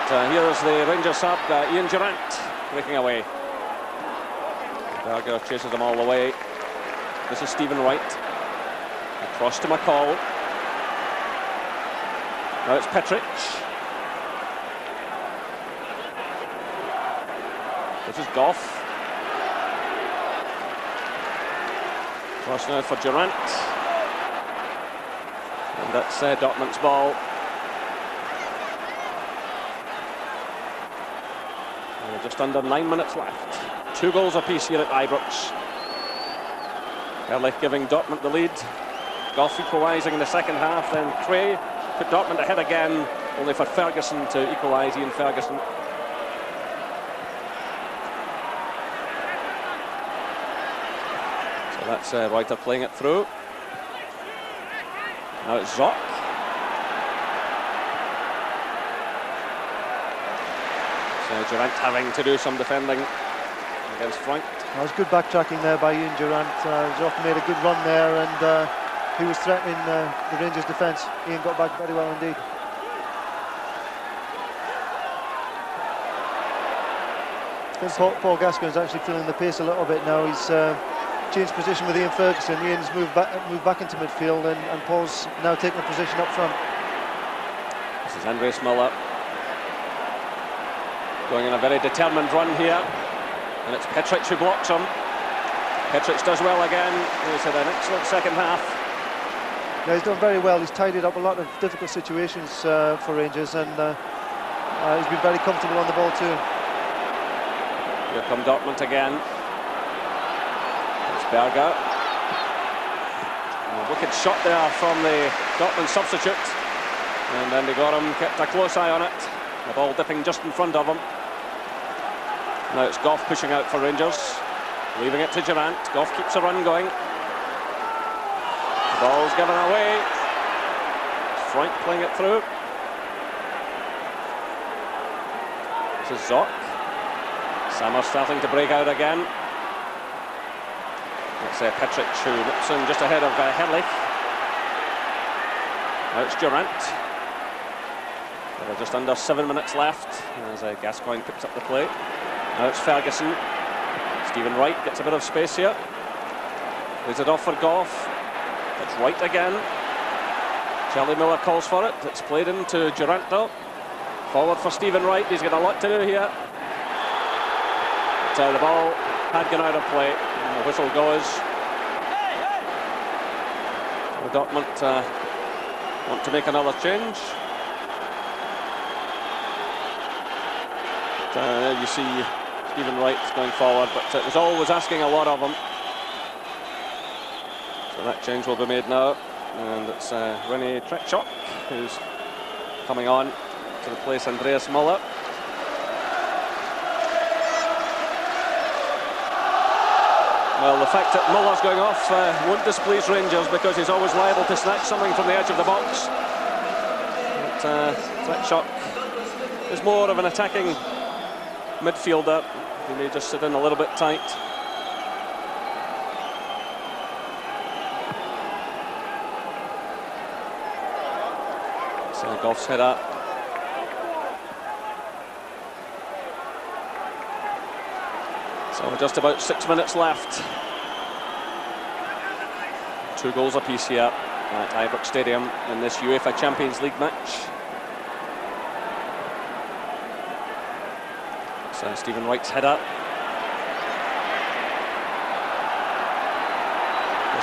But here's the Rangers sub, Ian Durant, breaking away. Berger chases them all the way. This is Stephen Wright. Across to McCall. Now it's Petric. This is Goff. Cross now for Durant. And that's Dortmund's ball. And just under 9 minutes left. 2 goals apiece here at Ibrox. Herrlich giving Dortmund the lead. Goff equalising in the second half, then Cray put Dortmund ahead again, only for Ferguson to equalise, Ian Ferguson. So that's Reuter playing it through. Now it's Zock. So Durant having to do some defending against Frank. That was good backtracking there by Ian Durant. Zoff made a good run there, and he was threatening the Rangers' defence. Ian got back very well indeed. I think Paul Gascoigne is actually feeling the pace a little bit now. He's changed position with Ian Ferguson. Ian's moved back into midfield, and Paul's now taking a position up front. This is Andreas Müller going in a very determined run here, and it's Petric who blocks him. Petric does well again. He's had an excellent second half. Yeah, he's done very well. He's tidied up a lot of difficult situations for Rangers, and he's been very comfortable on the ball too. Here come Dortmund again. It's Berger. A wicked shot there from the Dortmund substitute, and Andy Gorham kept a close eye on it. The ball dipping just in front of him. Now it's Goff pushing out for Rangers, leaving it to Durant. Goff keeps a run going. The ball's given away. Frank playing it through. This is Zock. Sammer starting to break out again. It's Petric who nips in just ahead of Herrlich. Now it's Durant. There are just under 7 minutes left as Gascoigne picks up the play. Now it's Ferguson. Stephen Wright gets a bit of space here. Leads it off for Goff. It's Wright again. Charlie Miller calls for it. It's played into Durant though. Forward for Stephen Wright. He's got a lot to do here. But the ball had gone out of play, and the whistle goes. Dortmund want to make another change. But, you see Stephen Wright going forward, but it was always asking a lot of him. So that change will be made now, and it's René Tretschok. who's coming on to replace Andreas Müller. Well, the fact that Muller's going off won't displease Rangers, because he's always liable to snatch something from the edge of the box. But Fletchock is more of an attacking midfielder. He may just sit in a little bit tight. So Goff's header. So just about 6 minutes left. 2 goals apiece here at Ibrox Stadium in this UEFA Champions League match. So Stephen Wright's header.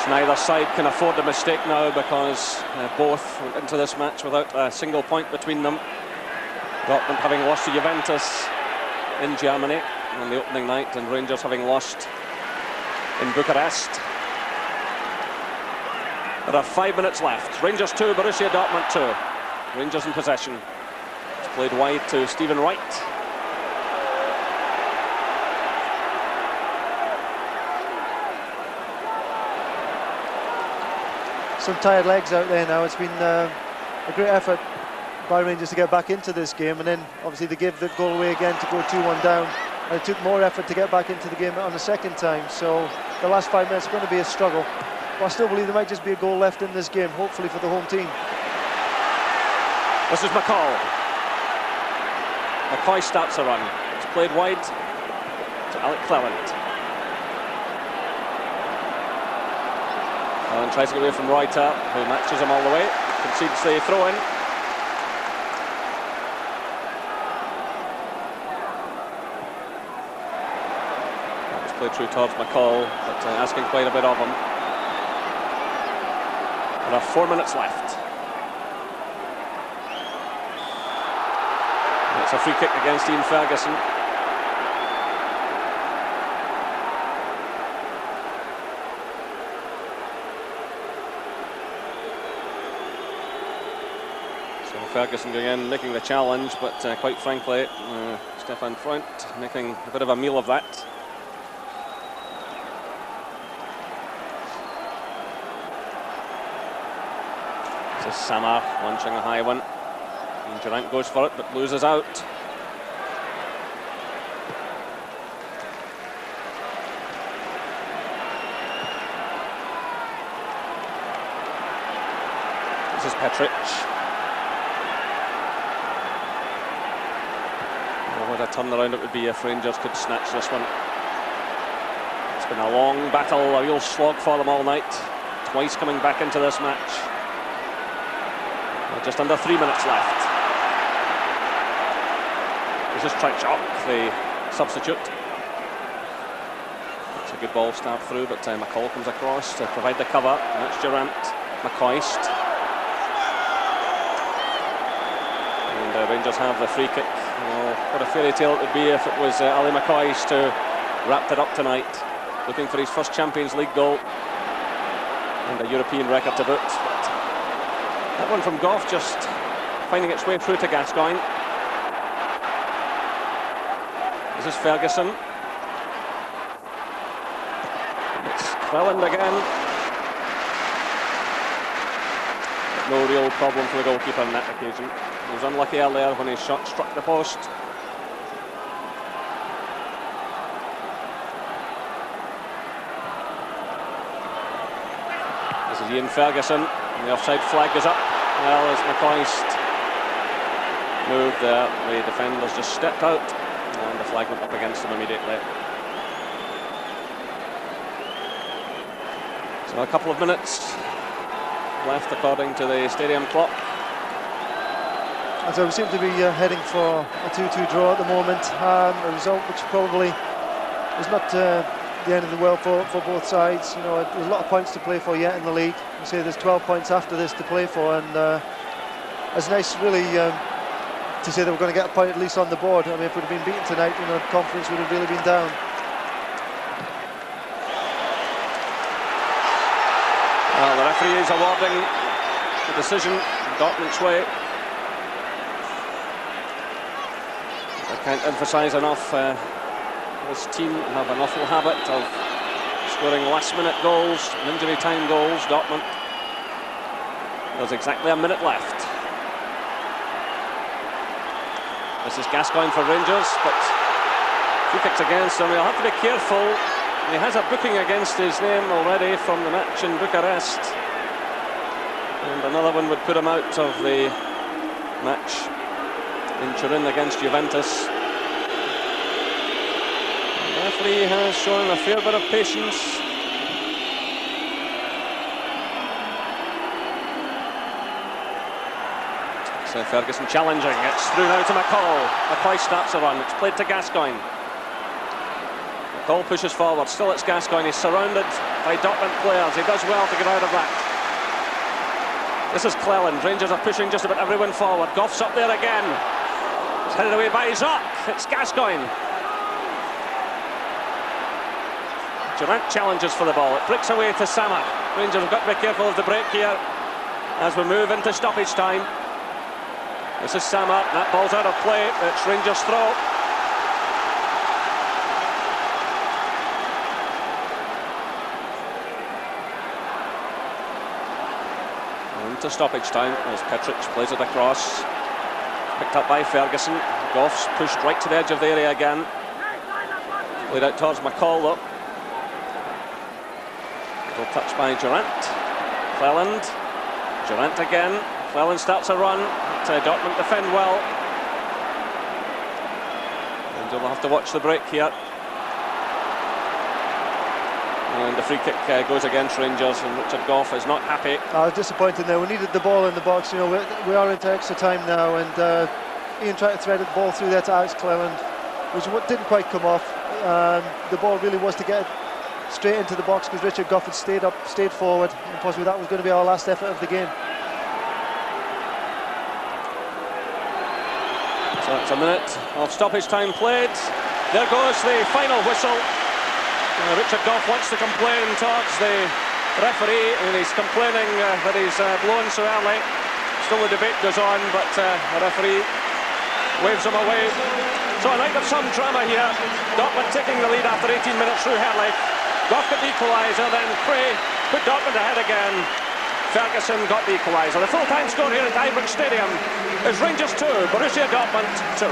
Neither side can afford a mistake now, because both went into this match without a single point between them. Dortmund having lost to Juventus in Germany on the opening night, and Rangers having lost in Bucharest. There are 5 minutes left. Rangers 2, Borussia Dortmund 2. Rangers in possession. It's played wide to Stephen Wright. Some tired legs out there now. It's been a great effort by Rangers to get back into this game, and then obviously they gave the goal away again to go 2-1 down, and it took more effort to get back into the game on the second time. So the last 5 minutes are going to be a struggle, but I still believe there might just be a goal left in this game, hopefully for the home team. This is McCall. McCoy starts a run. It's played wide to Alec Clement. And tries to get away from Reuter, who matches him all the way. Concedes the throw-in. It's played through towards McCall, but asking quite a bit of him. There are 4 minutes left. It's a free kick against Ian Ferguson. Ferguson going in, making the challenge, but quite frankly, Stefan Freund making a bit of a meal of that. This is Samar launching a high one. And Durant goes for it, but loses out. This is Petric. What a turnaround it would be if Rangers could snatch this one. It's been a long battle, a real slog for them all night. Twice coming back into this match. Well, just under 3 minutes left. This is Fletchock, the substitute. It's a good ball stabbed through, but McCall comes across to provide the cover. And that's Durant, McCoist. And Rangers have the free kick. Oh, what a fairy tale it would be if it was Ali McCoist who wrapped it up tonight, looking for his first Champions League goal and a European record to boot. But that one from Goff just finding its way through to Gascoigne. This is Ferguson. It's Cleland again. But no real problem for the goalkeeper on that occasion. He was unlucky earlier when his shot struck the post. This is Ian Ferguson, and the offside flag goes up. Well, as McCoist moved there, the defenders just stepped out, and the flag went up against them immediately. So a couple of minutes left according to the stadium clock. And so we seem to be heading for a 2-2 draw at the moment, a result which probably is not the end of the world for both sides. You know, there's a lot of points to play for yet in the league. You say there's 12 points after this to play for, and it's nice really to say that we're going to get a point at least on the board. I mean, if we'd have been beaten tonight, you know, confidence would have really been down. Well, the referee is awarding the decision Dortmund's way. I can't emphasise enough, this team have an awful habit of scoring last-minute goals, injury time goals. Dortmund. There's exactly a minute left. This is Gascoigne for Rangers, but free kicks against him. He'll have to be careful. He has a booking against his name already from the match in Bucharest. And another one would put him out of the match in Turin against Juventus. The referee has shown a fair bit of patience. So Ferguson challenging, it's through now to McCall. McCoy starts a run, it's played to Gascoigne. McCall pushes forward, still it's Gascoigne, he's surrounded by Dortmund players, he does well to get out of that. This is Cleland, Rangers are pushing just about everyone forward. Goff's up there again. It's headed away by Jaap, it's Gascoigne. Durant challenges for the ball, it breaks away to Sama. Rangers have got to be careful of the break here as we move into stoppage time. This is Sama, that ball's out of play, it's Rangers' throw. Into stoppage time as Petric plays it across. Picked up by Ferguson. Goff's pushed right to the edge of the area again. Played out towards McCall though. Little touch by Durant. Cleland. Durant again. Cleland starts a run. Dortmund defend well. And we'll have to watch the break here. And the free kick goes against Rangers, and Richard Goff is not happy. I was disappointed there. We needed the ball in the box. You know, we are into extra time now, and Ian tried to thread the ball through there to Alex Cleland, which didn't quite come off. The ball really was to get it straight into the box because Richard Goff had stayed forward, and possibly that was going to be our last effort of the game. So it's a minute of stoppage time played. There goes the final whistle. Richard Goff wants to complain towards the referee, and he's complaining that he's blown so early. Still the debate goes on, but the referee waves him away. So a night of some drama here. Dortmund taking the lead after 18 minutes through Herrlich. Goff got the equaliser, then Cray put Dortmund ahead again. Ferguson got the equaliser. The full-time score here at Ibrox Stadium is Rangers 2, Borussia Dortmund 2.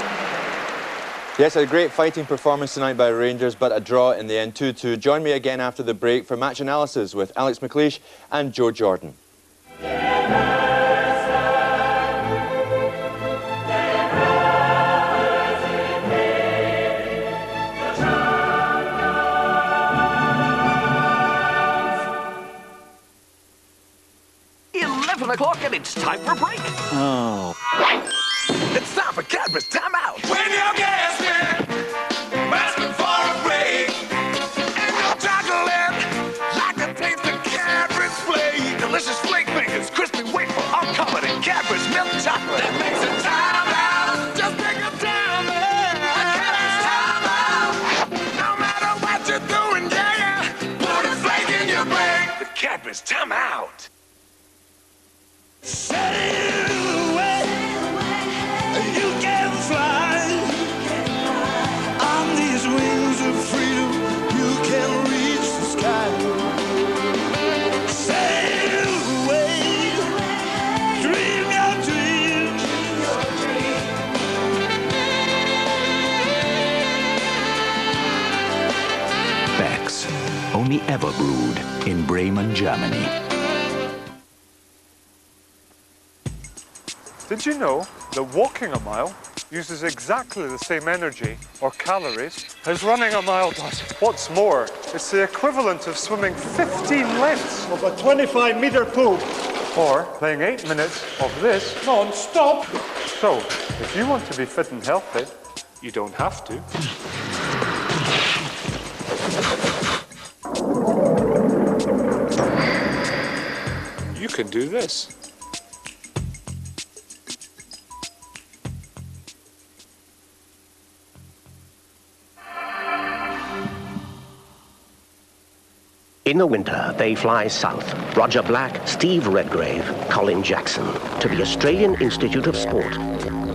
Yes, a great fighting performance tonight by Rangers, but a draw in the end, 2-2. Join me again after the break for match analysis with Alex McLeish and Joe Jordan. O'clock and it's time for break. Oh. It's time for Cadbury's Time Out. When you're gasping, asking for a break, and you're juggling like the taste of Cadbury's flake. Delicious flake fingers, crispy wafer, all covered in Cadbury's milk chocolate. That makes it time out. Just take a time out. Cadbury's Time Out. No matter what you're doing, yeah, put a flake in your break. The Cadbury's Time Out. Sail away, you can fly on these wings of freedom. You can reach the sky. Sail away, dream your dream. Beck's, only ever brewed in Bremen, Germany. Did you know that walking a mile uses exactly the same energy or calories as running a mile does? What's more, it's the equivalent of swimming 15 lengths of a 25-metre pool, or playing 8 minutes of this non-stop. So, if you want to be fit and healthy, you don't have to. You can do this. In the winter, they fly south. Roger Black, Steve Redgrave, Colin Jackson, to the Australian Institute of Sport.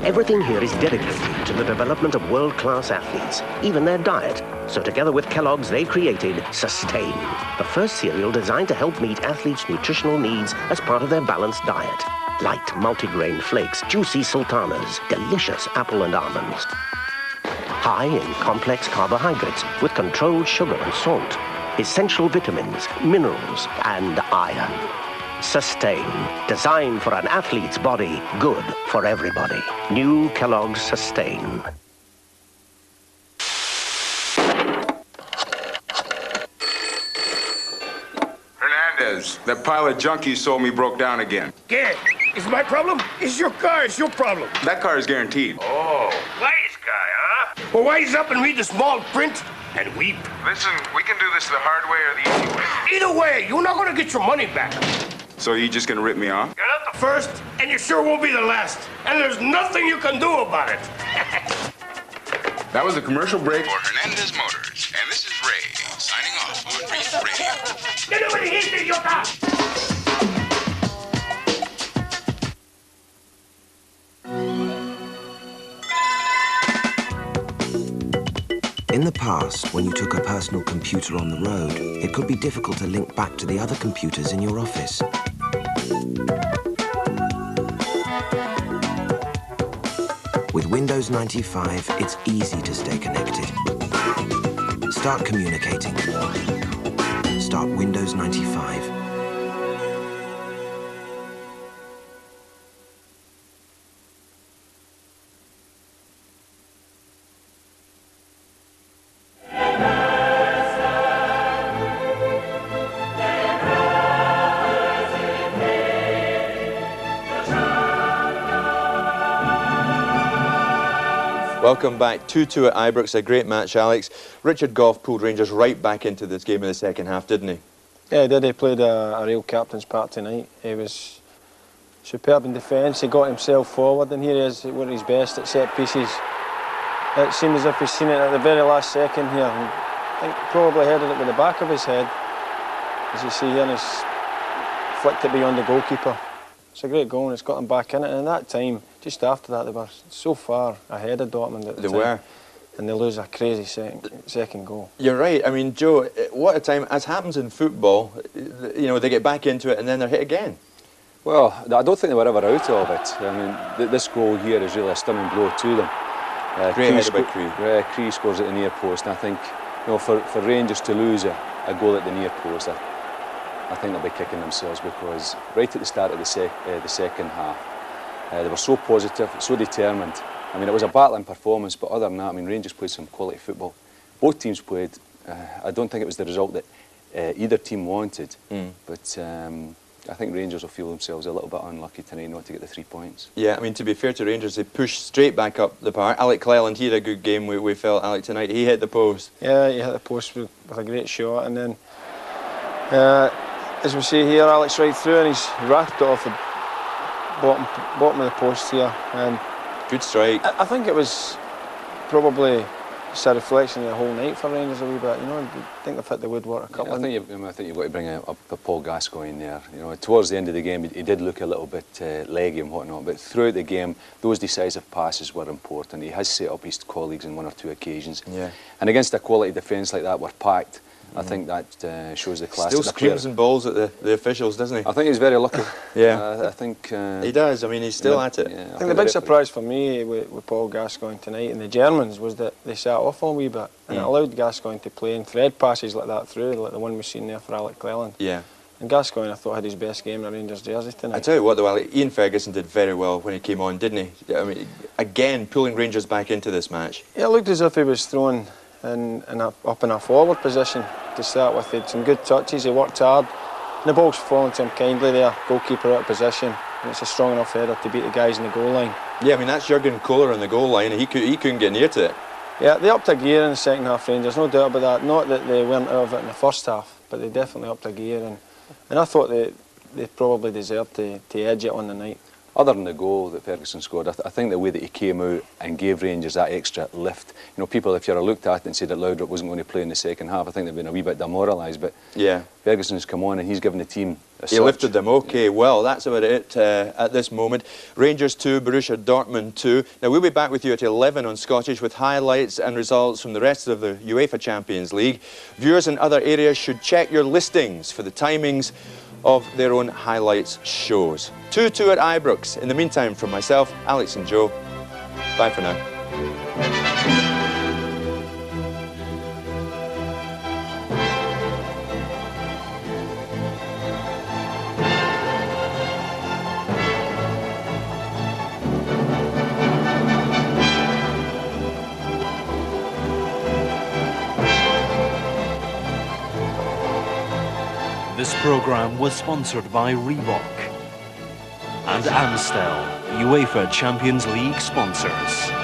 Everything here is dedicated to the development of world-class athletes, even their diet. So together with Kellogg's, they created Sustain, the first cereal designed to help meet athletes' nutritional needs as part of their balanced diet. Light multigrain flakes, juicy sultanas, delicious apple and almonds. High in complex carbohydrates with controlled sugar and salt. Essential vitamins, minerals, and iron. Sustain, designed for an athlete's body, good for everybody. New Kellogg's Sustain. Hernandez, that pile of junk you sold me broke down again. Gary, it's my problem? It's your car, it's your problem. That car is guaranteed. Oh, wise guy, huh? Well, wise up and read the small print and weep. Listen, we can do this the hard way or the easy way. Either way, you're not gonna get your money back. So you just gonna rip me off? You're not the first, and you sure won't be the last. And there's nothing you can do about it. That was a commercial break. For Hernandez Motors. And this is Ray, signing off on Reef Radio. In the past, when you took a personal computer on the road, it could be difficult to link back to the other computers in your office. With Windows 95, it's easy to stay connected. Start communicating. Start Windows 95. Welcome back. 2-2 at Ibrox, a great match, Alex. Richard Gough pulled Rangers right back into this game in the second half, didn't he? Yeah, he did. He played a real captain's part tonight. He was superb in defence. He got himself forward, and here he is at his best at set pieces. It seemed as if he's seen it at the very last second here. And I think probably headed it with the back of his head, as you see here, and he's flicked it beyond the goalkeeper. It's a great goal, and it's got them back in it. And at that time, just after that, they were so far ahead of Dortmund at the time. They were. And they lose a crazy second goal. You're right. I mean, Joe, what a time. As happens in football, you know, they get back into it and then they're hit again. Well, I don't think they were ever out of it. I mean, this goal here is really a stunning blow to them. Great header by Cree. Cree scores at the near post, and I think, you know, for Rangers to lose a goal at the near post, I think they'll be kicking themselves, because right at the start of the second half, they were so positive, so determined. I mean, it was a battling performance, but other than that, I mean, Rangers played some quality football. Both teams played. I don't think it was the result that either team wanted, but I think Rangers will feel themselves a little bit unlucky tonight not to get the 3 points. Yeah, I mean, to be fair to Rangers, they pushed straight back up the park. Alec Cleland, he had a good game, we felt, Alec, tonight. He hit the post. Yeah, he hit the post with a great shot, and then, as we see here, Alex right through, and he's wrapped it off the bottom of the post here. Good strike. I think it was probably just a reflection of the whole night for Rangers a wee bit. You know, I think they've hit the woodwork a couple. I think you've got to bring up Paul Gascoigne there. You know, towards the end of the game, he did look a little bit leggy and whatnot, but throughout the game, those decisive passes were important. He has set up his colleagues on one or two occasions. Yeah. And against a quality defence like that, we're packed. I think that shows the class. Still screams and balls at the officials, doesn't he? I think he's very lucky. Yeah. I think he does. I mean, he's still at it. Yeah, I think the big surprise for me with Paul Gascoigne tonight and the Germans was that they sat off a wee bit, and it allowed Gascoigne to play and thread passes like that through, like the one we've seen there for Alec Cleland. Yeah. And Gascoigne, I thought, had his best game in a Rangers jersey tonight. I tell you what, though, Alec, Ian Ferguson did very well when he came on, didn't he? I mean, again, pulling Rangers back into this match. Yeah, it looked as if he was thrown up in a forward position to start with. He had some good touches, he worked hard, and the ball's fallen to him kindly there, goalkeeper out of position, and it's a strong enough header to beat the guys in the goal line. Yeah, I mean, that's Jurgen Kohler on the goal line, and he couldn't get near to it. Yeah, they upped a gear in the second half, Rangers, no doubt about that. Not that they weren't out of it in the first half, but they definitely upped a gear, and I thought they probably deserved to edge it on the night. Other than the goal that Ferguson scored, I think the way that he came out and gave Rangers that extra lift. You know, people, if you'd have looked at it and said that Laudrup wasn't going to play in the second half, I think they'd been a wee bit demoralised. But yeah, Ferguson's come on and he's given the team a He lifted them. Okay, well, that's about it at this moment. Rangers 2, Borussia Dortmund 2. Now, we'll be back with you at 11 on Scottish with highlights and results from the rest of the UEFA Champions League. Viewers in other areas should check your listings for the timings of their own highlights shows. 2-2 at Ibrox. In the meantime, from myself, Alex and Joe, bye for now. This programme was sponsored by Reebok and Amstel, UEFA Champions League sponsors.